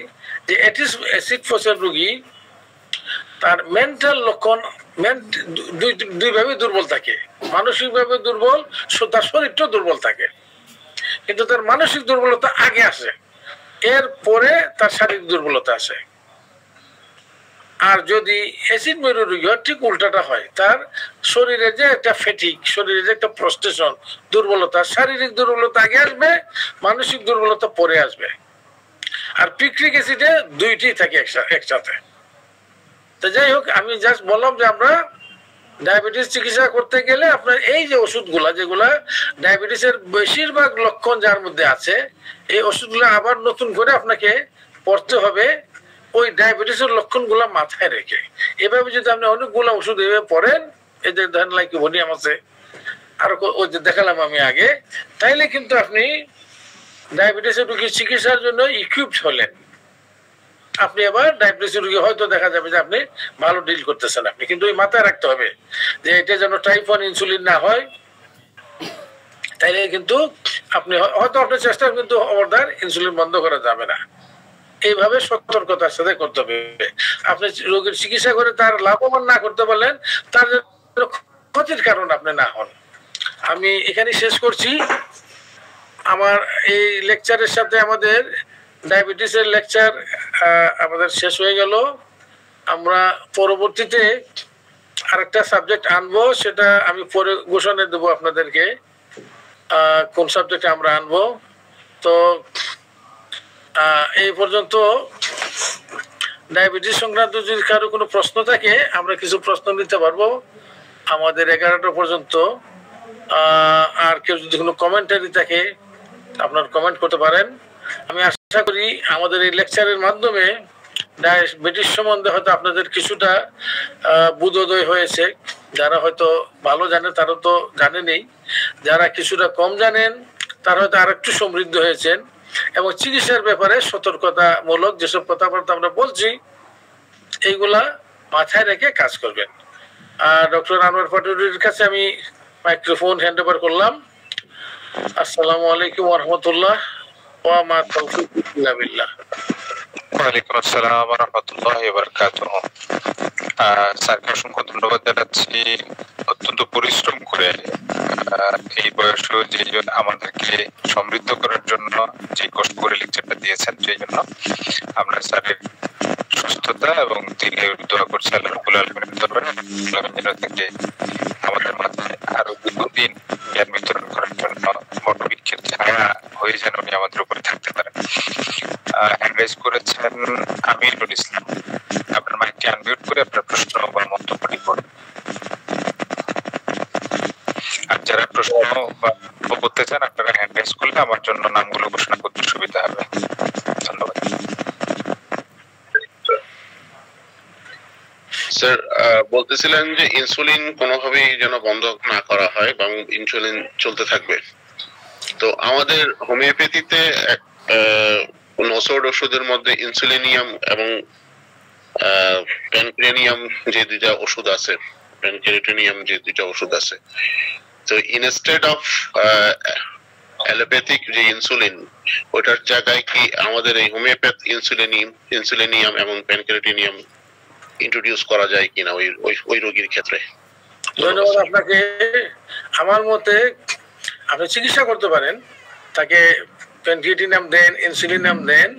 যে অ্যাসিড ফোর্সের রোগী তার মেন্টাল লক্ষণ দুইভাবে দুর্বল থাকে, মানসিকভাবে দুর্বল, তার শরীরটাও দুর্বল থাকে, কিন্তু তার মানসিক দুর্বলতা আগে আসে, এর পরে তার শারীরিক দুর্বলতা আসে। আর যদি অ্যাসিড মেরু রোগী হয় ঠিক উল্টাটা হয়, তার শরীরে যে একটা ফ্যাটিক, শরীরে যে একটা প্রস্টেশন দুর্বলতা, শারীরিক দুর্বলতা আগে আসবে, মানসিক দুর্বলতা পরে আসবে। আর পিক্রিক অ্যাসিডে দুইটি থাকে একসাথে। তো যাই হোক, আমি জাস্ট বললাম যে আমরা ডায়াবেটিস চিকিৎসা করতে গেলে আপনার এই যে ওষুধগুলা, যেগুলা ডায়াবেটিসের বেশিরভাগ লক্ষণ যার মধ্যে আছে, এই ওষুধগুলো আবার নতুন করে আপনাকে পড়তে হবে ওই ডায়াবেটিসের লক্ষণগুলা মাথায় রেখে। এভাবে যদি আপনি অনেকগুলো ওষুধ এভাবে পড়েন, এই যে ধরেন লাইকোভোডিয়াম আছে, আর ওই যে দেখালাম আমি আগে, তাইলে কিন্তু আপনি ডায়াবেটিসের রোগীর চিকিৎসার জন্য ইকুইপড হলেন। আপনি আবার ডায়াবেটিস রোগী হয়তো দেখা যাবে যে আপনি ভালো ডিল করতেছেন আপনি, কিন্তু ওই মাথায় রাখতে হবে যে এটা যেন টাইপ 1 ইনসুলিন না হয়। তাইলে কিন্তু আপনি হয়তো আপনার চেষ্টা, কিন্তু অবদান ইনসুলিন বন্ধ করা যাবে না। এইভাবে সতর্কতার সাথে করতে হবে। আপনি রোগীর চিকিৎসা করে তার লাভবান না করতে পারলেন, তার ক্ষতির কারণ আপনি না হন। আমি এখানে শেষ করছি। আমার এই লেকচারের সাথে আমাদের ডায়াবেটিসের লেকচার আমাদের শেষ হয়ে গেল। আমরা পরবর্তীতে আরেকটা সাবজেক্ট আনবো, সেটা আমি পরে ঘোষণা দেবো আপনাদেরকে কোন সাবজেক্টে আমরা আনবো। তো এই পর্যন্ত ডায়াবেটিস সংক্রান্ত যদি কারো কোনো প্রশ্ন থাকে আমরা কিছু প্রশ্ন নিতে পারবো আমাদের 11টা পর্যন্ত। আর কেউ যদি কোনো কমেন্টারি থাকে আপনার কমেন্ট করতে পারেন। আমি আশা করি আমাদের এই লেকচারের মাধ্যমে ডায়াবেটিস সম্বন্ধে হয়তো আপনাদের কিছুটা বোধোদয় হয়েছে। যারা হয়তো ভালো জানে তারা তো জানেনই, যারা কিছুটা কম জানেন তারা হয়তো আরেকটু সমৃদ্ধ হয়েছেন। এবং চিকিৎসার ব্যাপারে সতর্কতামূলক যেসব কথাবার্তা আমরা বলছি এইগুলা মাথায় রেখে কাজ করবেন। ডক্টর আনোয়ার পাটোয়ারির কাছে আমি মাইক্রোফোন হ্যান্ড ওভার করলাম। আসসালামু আলাইকুম ওয়া রাহমাতুল্লাহ ওয়া মা তাওফীক ইল্লা বিল্লাহ। ওয়ালাইকুম আসসালাম ওয়া রাহমাতুল্লাহি ওয়া বারাকাতুহু। স্যারকে অসংখ্য ধন্যবাদ জানাচ্ছি। অত্যন্ত পরিশ্রম করে এই বয়সে যে আমাদেরকে সমৃদ্ধ করার জন্য যে কষ্ট করে লেকচারটা দিয়েছেন, সেই জন্য আমরা স্যারের সুস্থতা এবং তিনি দোয়া করছি আল্লাহ রাব্বুল আলামিনের দরবারে থেকে আমাদের মাঝে আরো দীর্ঘদিন জ্ঞান বিতরণ করার জন্য বটবৃক্ষের ছায়া হয়ে যেন উনি আমাদের উপরে থাকতে পারেন। হ্যান্ড রাইজ করেছেন আমিরুল ইসলাম। আপনার মাইকটি আনমিউট করে আপনার প্রশ্ন বা মন্তব্যটি করুন। আর যারা প্রশ্ন করতে চান আপনারা হ্যান্ড রাইজ করলে আমার জন্য নামগুলো ঘোষণা করতে সুবিধা হবে। ধন্যবাদ। স্যার বলতেছিলেন যে ইনসুলিন কোনোভাবেই যেন বন্ধ না করা হয় এবং ইনসুলিন চলতে থাকবে। তো আমাদের হোমিওপ্যাথিতে নসড ওষুধের মধ্যে ইনসুলিনিয়াম এবং প্যানক্রেনিয়াম যে দুইটা ওষুধ আছে, প্যানক্রেটিনিয়াম যে দুইটা ওষুধ আছে, তো ইনস্টেড অফ অ্যালোপ্যাথিক যে ইনসুলিন, ওটার জায়গায় কি আমাদের এই হোমিওপ্যাথ ইনসুলিনিয়াম এবং প্যানক্রেটিনিয়াম ইন্ট্রোডিউস করা যায় কিনা ওই রোগীর ক্ষেত্রে? ধন্যবাদ আপনাকে। আমার মতে আপনি চিকিৎসা করতে পারেন, তাকে প্যানক্রেটিনিয়াম দেন, ইনসুলিনাম দেন,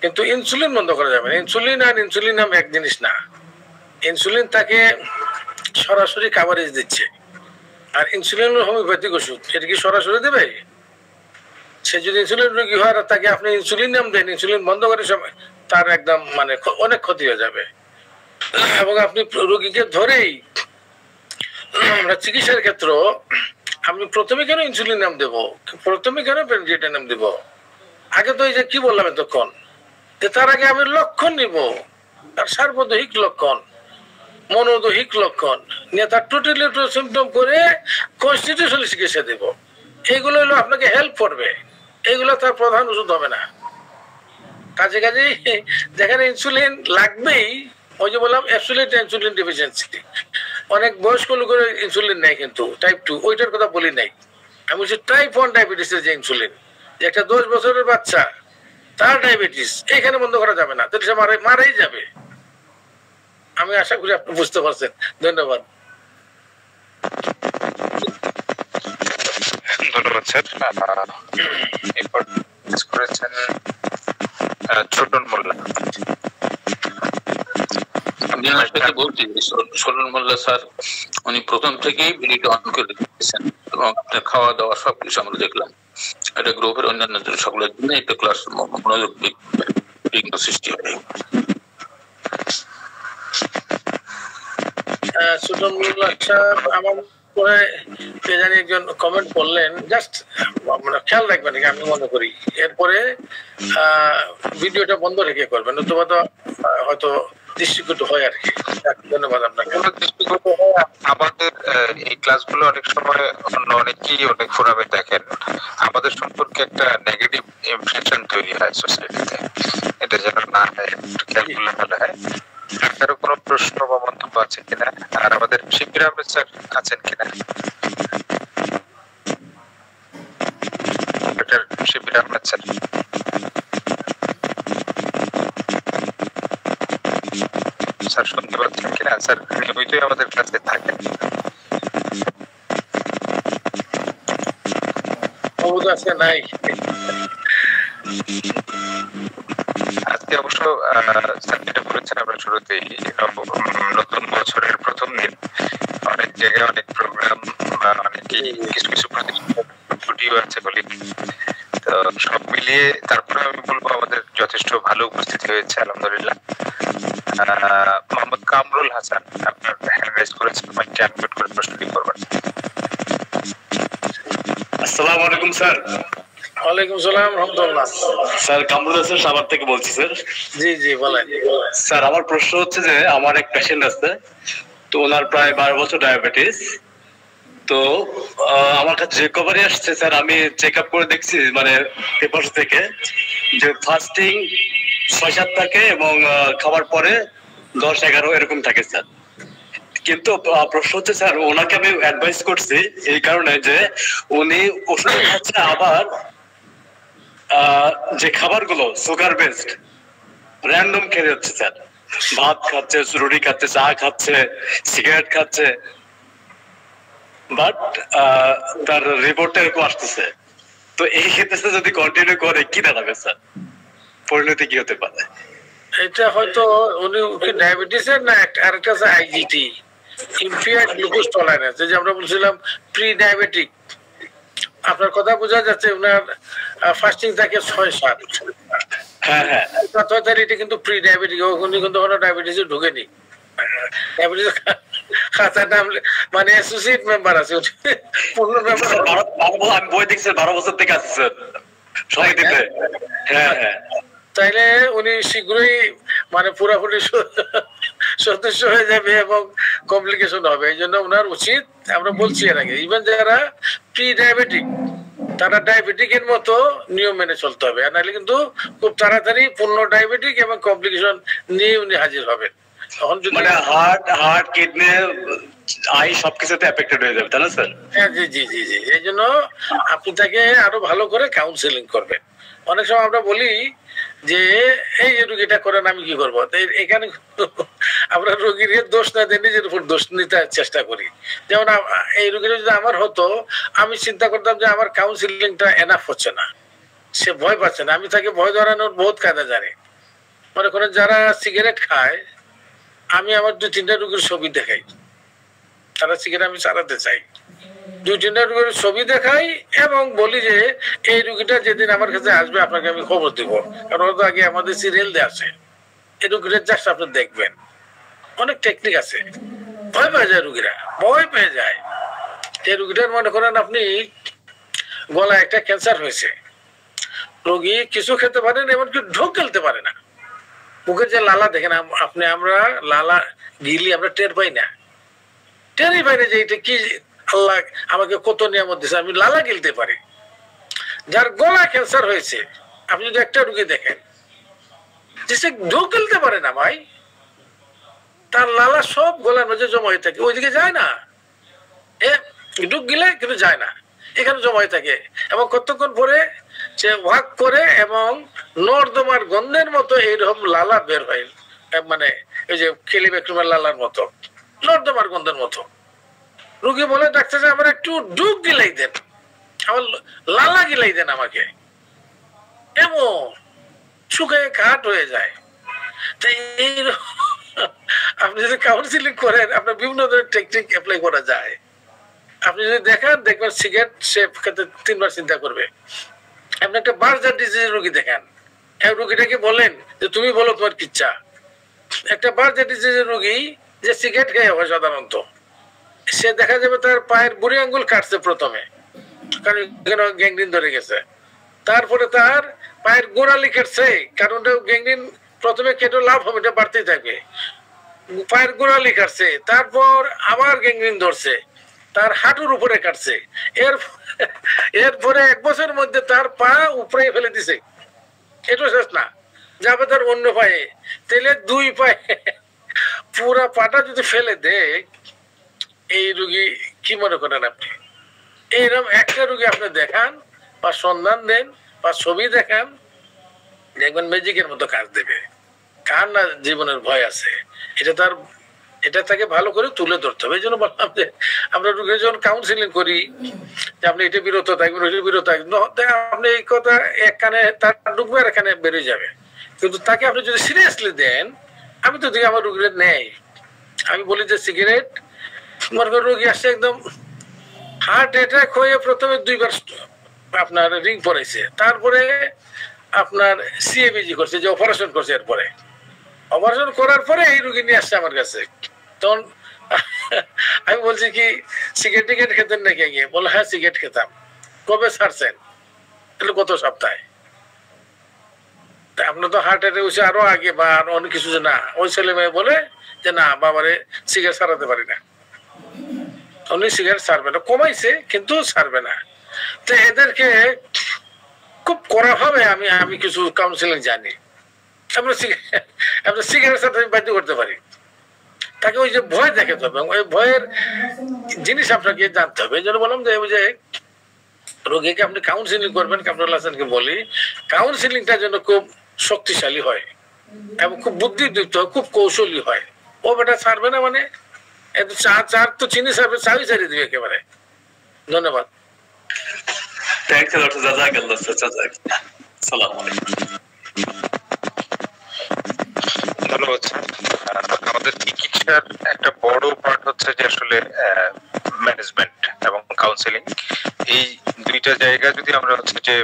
কিন্তু ইনসুলিন বন্ধ করা যাবে না। ইনসুলিন আর ইনসুলিনাম এক জিনিস না। ইনসুলিন তাকে সরাসরি কাভারেজ দিচ্ছে, আর ইনসুলিন হোমিওপ্যাথিক ওষুধ, এটা কি সরাসরি দেবে? সে যদি ইনসুলিন রোগী হয় আর তাকে আপনি ইনসুলিন নাম দেন, ইনসুলিন বন্ধ করে সময় তার একদম মানে অনেক ক্ষতি হয়ে যাবে। এবং আপনি রোগীকে ধরেই আমরা চিকিৎসার ক্ষেত্র আমি প্রথমে কেন ইনসুলিন নাম দেবো, প্রথমে কেন পেনজিটা নাম দেবো? আগে তো এই যে কি বললাম এতক্ষণ, যে তার আগে আমি লক্ষণ নিব, তার সার্বদৈহিক লক্ষণ, মনোদৈহিক লক্ষণ নিয়ে তার টোটালি সিমটম করে কনস্টিটিউশনাল চিকিৎসা দেব। এইগুলো হলো আপনাকে হেল্প করবে, এইগুলো তার প্রধান ওষুধ হবে না। কাজে কাজে যেখানে ইনসুলিন লাগবেই, ওই যে বললাম অ্যাবসলিউট ইনসুলিন ডেফিসিয়েন্সি, অনেক বয়স্ক লোকের ইনসুলিন নেই, কিন্তু টাইপ 2 ওইটার কথা বলি নাই। আমি বলছি টাইপ 1 ডায়াবেটিসের যে ইনসুলিন, যে একটা 10 বছরের বাচ্চা তার ডায়াবেটিস, এখানে বন্ধ করা যাবে না, তাহলে সে মারাই যাবে। আমি আশা করি আপনি বুঝতে পারছেন। ধন্যবাদ। ধন্যবাদ স্যার। এরপর করেছেন ছোটন মোল্লা। আমি আপনাকে বলছি ছোটন মোল্লা স্যার, উনি প্রথম থেকেই ভিডিওটা অন করে দিয়েছেন এবং আপনার খাওয়া দাওয়া সবকিছু আমরা দেখলাম। এটা গ্রুপের অন্যান্য সকলের জন্য একটা ক্লাস মনোযোগ বিঘ্ন সৃষ্টি হয়। ছোটন মোল্লা সাহেব আমার পরে জানি একজন কমেন্ট করলেন, জাস্ট খেয়াল রাখবেন নাকি, আমি মনে করি এরপরে ভিডিওটা বন্ধ রেখে করবেন, নতুবা তো হয়তো দৃষ্টিকটু হয় আর কি। ধন্যবাদ আপনাকে। আমাদের এই ক্লাসগুলো অনেক সময় অনেকেই অনেক ফোরামে দেখেন, আমাদের সম্পর্কে একটা নেগেটিভ ইমপ্রেশন তৈরি হয় সোসাইটিতে, এটা যেন না হয় একটু খেয়াল করলে ভালো হয়। কারো কোনো প্রশ্ন বা মন্তব্য আছে কিনা, আর আমাদের শিবির আহমেদ স্যার আছেন কিনা? শিবির আহমেদ স্যার স্যার শুনতে পাচ্ছেন কিনা? স্যার নিয়মিতই আমাদের ক্লাসে থাকেন। নাই আজকে অবশ্য স্যার যেটা বলেছেন আমরা শুরুতেই, নতুন বছরের প্রথম দিন, অনেক জায়গায় অনেক প্রোগ্রাম বা অনেকেই কিছু কিছু প্রতিষ্ঠান ছুটিও আছে বলি, তো সব মিলিয়ে তারপরে আমি বলবো আমাদের যথেষ্ট ভালো উপস্থিতি হয়েছে আলহামদুলিল্লাহ। মোহাম্মদ কামরুল হাসান আপনার হ্যান্ড রাইজ করেছেন, মাইকটি আনমিউট করে প্রশ্নটি করবেন। আসসালামু আলাইকুম স্যার। ওয়ালাইকুম সালাম রহমতুল্লাহ। স্যার কামরুল হাসান সাভার থেকে বলছি স্যার। জি জি বলেন। স্যার আমার প্রশ্ন হচ্ছে যে আমার এক পেশেন্ট আছে, তো ওনার প্রায় 12 বছর ডায়াবেটিস। তো আমার কাছে রিকভারি আসছে স্যার, আমি চেক আপ করে দেখছি মানে পেপার থেকে যে ফাস্টিং 6-7 থাকে এবং খাবার পরে 10-11 এরকম থাকে স্যার। কিন্তু প্রশ্ন হচ্ছে স্যার, ওনাকে আমি অ্যাডভাইস করছি এই কারণে যে উনি ওষুধ খাচ্ছে, আবার যে খাবারগুলো সুগার বেসড র্যান্ডম খেয়ে যাচ্ছে স্যার, ভাত খাচ্ছে, রুটি খাচ্ছে, চা খাচ্ছে, সিগারেট খাচ্ছে, বাট তার রিপোর্টটা এরকম আসতেছে। তো এই ক্ষেত্রে যদি কন্টিনিউ করে কি দাঁড়াবে স্যার, পরিণতি কি হতে পারে? এটা হয়তো উনি ডায়াবেটিসের না আরেকটা আছে আইজিটি, ইম্পেয়ার্ড গ্লুকোজ টলারেন্স, যে আমরা বলছিলাম প্রি ডায়াবেটিক। আপনার কথা বোঝা যাচ্ছে ওনার ফাস্টিং থাকে 6-7। হ্যাঁ হ্যাঁ, এটা কিন্তু প্রি ডায়াবেটিক, উনি কিন্তু কোনো ডায়াবেটিসে ঢুকেনি। ডায়াবেটিস খাতার নাম মানে অ্যাসোসিয়েট মেম্বার আছে, পূর্ণ মেম্বার। আমি বই দেখছি 12 বছর থেকে আছে স্যার সমিতিতে। হ্যাঁ হ্যাঁ, তাইলে উনি শীঘ্রই মানে পুরোপুরি সদস্য হয়ে যাবে এবং কমপ্লিকেশন হবে। এই জন্য ওনার উচিত, আমরা বলছি এর আগে, ইভেন যারা প্রি ডায়াবেটিক তারা ডায়াবেটিকের মতো নিয়ম মেনে চলতে হবে, আর নাহলে কিন্তু খুব তাড়াতাড়ি পূর্ণ ডায়াবেটিক এবং কমপ্লিকেশন নিয়ে উনি হাজির হবেন। তখন যদি মানে হার্ট কিডনি আই সবকিছুতে এফেক্টেড হয়ে যাবে, তাই না স্যার? হ্যাঁ জি জি জি জি। এই জন্য আপনি তাকে আরো ভালো করে কাউন্সেলিং করবেন। অনেক সময় আমরা বলি যে এই যে রোগীটা করেন আমি কি করবো, এখানে আমরা রোগীর দোষ না দিয়ে নিজের উপর দোষ নিতে চেষ্টা করি। যেমন এই রোগীটা যদি আমার হতো, আমি চিন্তা করতাম যে আমার কাউন্সিলিংটা এনাফ হচ্ছে না, সে ভয় পাচ্ছে না, আমি তাকে ভয় ধরানোর বহুত কায়দা জানি। মনে করেন যারা সিগারেট খায়, আমি আমার 2-3টা রোগীর ছবি দেখাই, তারা সিগারেট আমি চালাতে চাই, 2-3টা রোগীর ছবি দেখাই এবং বলি যে এই রোগীটা যেদিন আমার কাছে আসবে আপনাকে আমি খবর দিব, কারণ ওর তো আগে আমাদের সিরিয়াল দেওয়া আছে, এই রোগীটা জাস্ট আপনি দেখবেন। অনেক টেকনিক আছে, ভয় পেয়ে যায় রোগীরা, ভয় পেয়ে যায়। এই রোগীটার মনে করেন আপনি গলায় একটা ক্যান্সার হয়েছে, রোগী কিছু খেতে পারেন, এমনকি ঢোক গেলতে পারে না, মুখের যে লালা দেখেন আপনি, আমরা লালা গিলি আমরা টের পাই না, টেরই পাই না যে এটা কি আল্লাহ আমাকে কত নিয়ামত দিয়েছে, আমি লালা গিলতে পারি। যার গলা ক্যান্সার হয়েছে আপনি যদি একটা রোগী দেখেন যে সে ঢোক গেলতে পারে না ভাই, তার লালা সব গলার মধ্যে জমা হয়ে থাকে, ওইদিকে যায় না, ঢুক গেলে কিন্তু যায় না, এখানে জমা হয়ে থাকে এবং কতক্ষণ পরে সে ওয়াক করে এবং নর্দমার গন্ধের মতো এইরকম লালা বের হয়, মানে এই যে কেলিব্যাক্টেরিয়াম লালার মতো, নর্দমার গন্ধের মতো। রোগী বলে ডাক্তার সাহেব আমার একটু ঢুক গিলাই দেন, আমার লালা গিলাই দেন আমাকে, এমন শুকিয়ে ঘাট হয়ে যায়। তাই এই আপনি যদি কাউন্সিলিং করেন আপনার বিভিন্ন ধরনের টেকনিক অ্যাপ্লাই করা যায়। আপনি যদি দেখবেন সিগারেট সে খেতে 3বার চিন্তা করবে। আপনি একটা বার্জার ডিজিজ রোগী দেখেন, রোগীটাকে বলেন যে তুমি বলো তোমার কি ইচ্ছা। একটা বার্জার ডিজিজের রোগী যে সিগারেট খেয়ে হয় সাধারণত, সে দেখা যাবে তার পায়ের বুড়ি আঙ্গুল কাটছে প্রথমে, কারণ এখানে গ্যাংগ্রিন ধরে গেছে, তারপরে তার পায়ের গোড়ালি কাটছে, কারণ গ্যাংগ্রিন প্রথমে কেটে লাভ হবে, এটা বাড়তেই থাকবে, পায়ের গোড়ালি কাটছে, তারপর আবার গ্যাংগ্রিন ধরছে, তার হাঁটুর উপরে কাটছে, এরপরে 1 বছরের মধ্যে তার পা উপরে ফেলে দিছে, এটা শেষ না, যাবে তার অন্য পায়ে, তাহলে 2 পায়ে পুরা পাটা যদি ফেলে দেয়, এই রোগী কি মনে করেন আপনি? এইরকম একটা রোগী আপনি দেখান বা সন্ধান দেন বা ছবি দেখান, দেখবেন ম্যাজিকের মতো কাজ দেবে। কার না জীবনের ভয় আছে, এটা তাকে ভালো করে তুলে ধরতে হবে। এই জন্য বললাম যে আমরা রোগীর যখন কাউন্সিলিং করি যে আপনি এটা বিরত থাকবেন, ওইটা বিরত থাকবেন, আপনি এই কথা এক কানে তার ঢুকবে আর এখানে বেরিয়ে যাবে, কিন্তু তাকে আপনি যদি সিরিয়াসলি দেন, আমি তো দেখি আমার রোগীরা নেই, আমি বলি যে সিগারেট মনে করেন রোগী আসছে একদম হার্ট অ্যাটাক হয়ে প্রথমে 2বার আপনার রিং পড়াইছে, তারপরে আপনার সিএবিজি করছে, যে অপারেশন করছে, এরপরে অপারেশন করার পরে এই রোগী নিয়ে আসছে আমার কাছে। তখন আমি বলছি কি সিগারেট টিকেট খেতেন নাকি আগে? বলে হ্যাঁ সিগারেট খেতাম। কবে ছাড়ছেন? গত সপ্তাহে। আপনার তো হার্ট অ্যাটাক হয়েছে আরো আগে বা অনেক কিছু, যে না ওই ছেলে মেয়ে বলে যে না বাবারে সিগারেট ছাড়াতে পারি না, উনি সিগারেট ছাড়বে না, কমাইছে কিন্তু ছাড়বে না। তো এদেরকে খুব করা হবে, আমি কিছু কাউন্সিলিং জানি, আপনার সিগারেট সাথে আমি বাধ্য করতে পারি, তাকে ওই যে ভয় দেখাতে হবে, ওই ভয়ের জিনিস আপনাকে জানতে হবে। এই জন্য বললাম যে ওই যে রোগীকে আপনি কাউন্সিলিং করবেন, কামরুল হাসানকে বলি কাউন্সিলিংটা যেন খুব শক্তিশালী হয় এবং খুব বুদ্ধিদীপ্ত হয়, খুব কৌশলী হয়। ও বেটা ছাড়বে না মানে চার তো চিনি ছাড়বে, চাবি ছাড়িয়ে দিবে একেবারে। ধন্যবাদ। ধন্যবাদ। আমাদের চিকিৎসার একটা বড় পার্ট হচ্ছে যে আসলে ম্যানেজমেন্ট এবং কাউন্সিলিং, এই 2টা জায়গা যদি আমরা হচ্ছে যে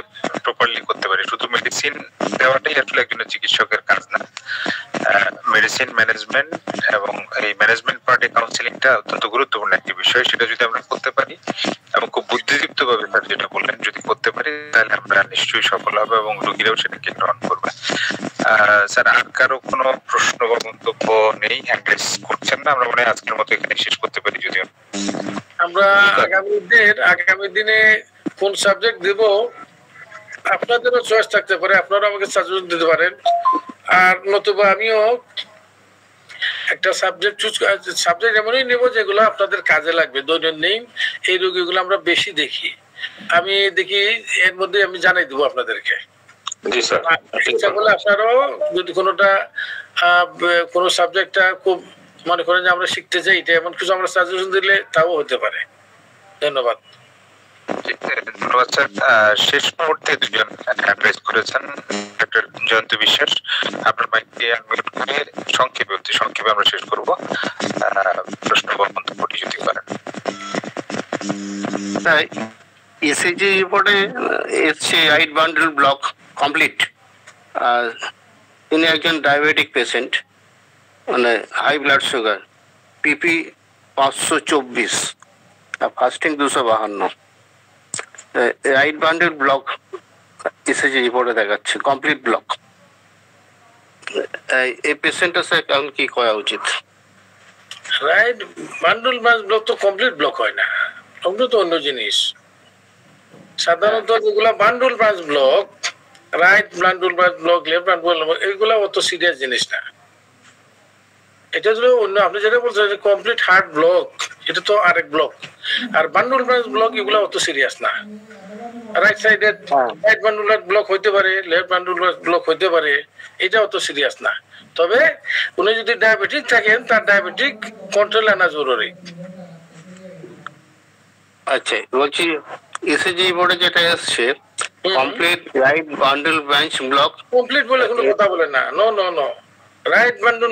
প্রপারলি করতে পারি, শুধু মেডিসিন দেওয়াটাই আসলে একজন চিকিৎসকের কাজ না, মেডিসিন ম্যানেজমেন্ট এবং এই ম্যানেজমেন্ট পার্টে কাউন্সিলিংটা অত্যন্ত গুরুত্বপূর্ণ একটি বিষয়। সেটা যদি আমরা করতে পারি এবং খুব বুদ্ধিদীপ্ত ভাবে তার যেটা বললেন যদি করতে পারি, তাহলে আমরা নিশ্চয়ই সফল হবে এবং রোগীরাও সেটাকে গ্রহণ করবে। স্যার আর কারো কোনো প্রশ্ন বা মন্তব্য নেই? হ্যান্ডরাইজ করছেন না? আমরা মনে হয় আজকের মতো এখানে শেষ করতে পারি। যদিও আমরা আগামী দিনে কোন সাবজেক্ট দেব আপনাদেরও চয়েস থাকতে পারে, আপনারা আমাকে সাজেশন দিতে পারেন, আর নতুবা আমিও একটা সাবজেক্ট এমনই নেব যেগুলো আপনাদের কাজে লাগবে দৈনন্দিন। এই রোগীগুলো আমরা বেশি দেখি, আমি দেখি, এর মধ্যে আমি জানাই দেবো আপনাদেরকে। ইচ্ছা করলে আপনারাও যদি কোনো সাবজেক্টটা খুব মনে করেন যে আমরা শিখতে চাই, এটা এমন কিছু আমরা সাজেশন দিলে তাও হতে পারে। ধন্যবাদ। ধন্যবাদ স্যার। শেষ মুহূর্তে দুজন অ্যাড্রেস করেছেন, ডক্টর জয়ন্ত বিশ্বাস। আপনার মাইকটি আনমিউট করে সংক্ষেপে অতি সংক্ষেপে আমরা শেষ করব, প্রশ্ন বা মন্তব্যটি যদি করেন। এসএইচজি রিপোর্টে এসছে রাইট বান্ডল ব্লক কমপ্লিট। তিনি একজন ডায়াবেটিক পেশেন্ট, মানে হাই ব্লাড সুগার, পিপি 524, fasting 252, right bundle block SHG রিপোর্টে দেখাচ্ছে কমপ্লিট ব্লক। এই পেশেন্টের সাথে এখন কি করা উচিত? রাইট বান্ডল ব্লক তো কমপ্লিট ব্লক হয় না, ওগুলো তো অন্য জিনিস। সাধারণত যেগুলা bundle branch block, right bundle branch block, left bundle block, এগুলা অত সিরিয়াস জিনিস না। এটা হলো অন্য, আপনি যেটা বলছেন কমপ্লিট হার্ট ব্লক, এটা তো আরেক ব্লক। আর বান্ডল ব্রাঞ্চ ব্লক এগুলা অত সিরিয়াস না। রাইট সাইডে রাইট বান্ডল ব্লক হইতে পারে, লেফট বান্ডল ব্লক হইতে পারে, এটা অত সিরিয়াস না। তবে উনি যদি ডায়াবেটিক থাকেন, তার ডায়াবেটিক কন্ট্রোল আনা জরুরি। আচ্ছা, বলছি এসএইচজি রিপোর্টে যেটা এসছে complete right bundle branch block, complete বলে কোনো কথা বলে না। No no no, right bundle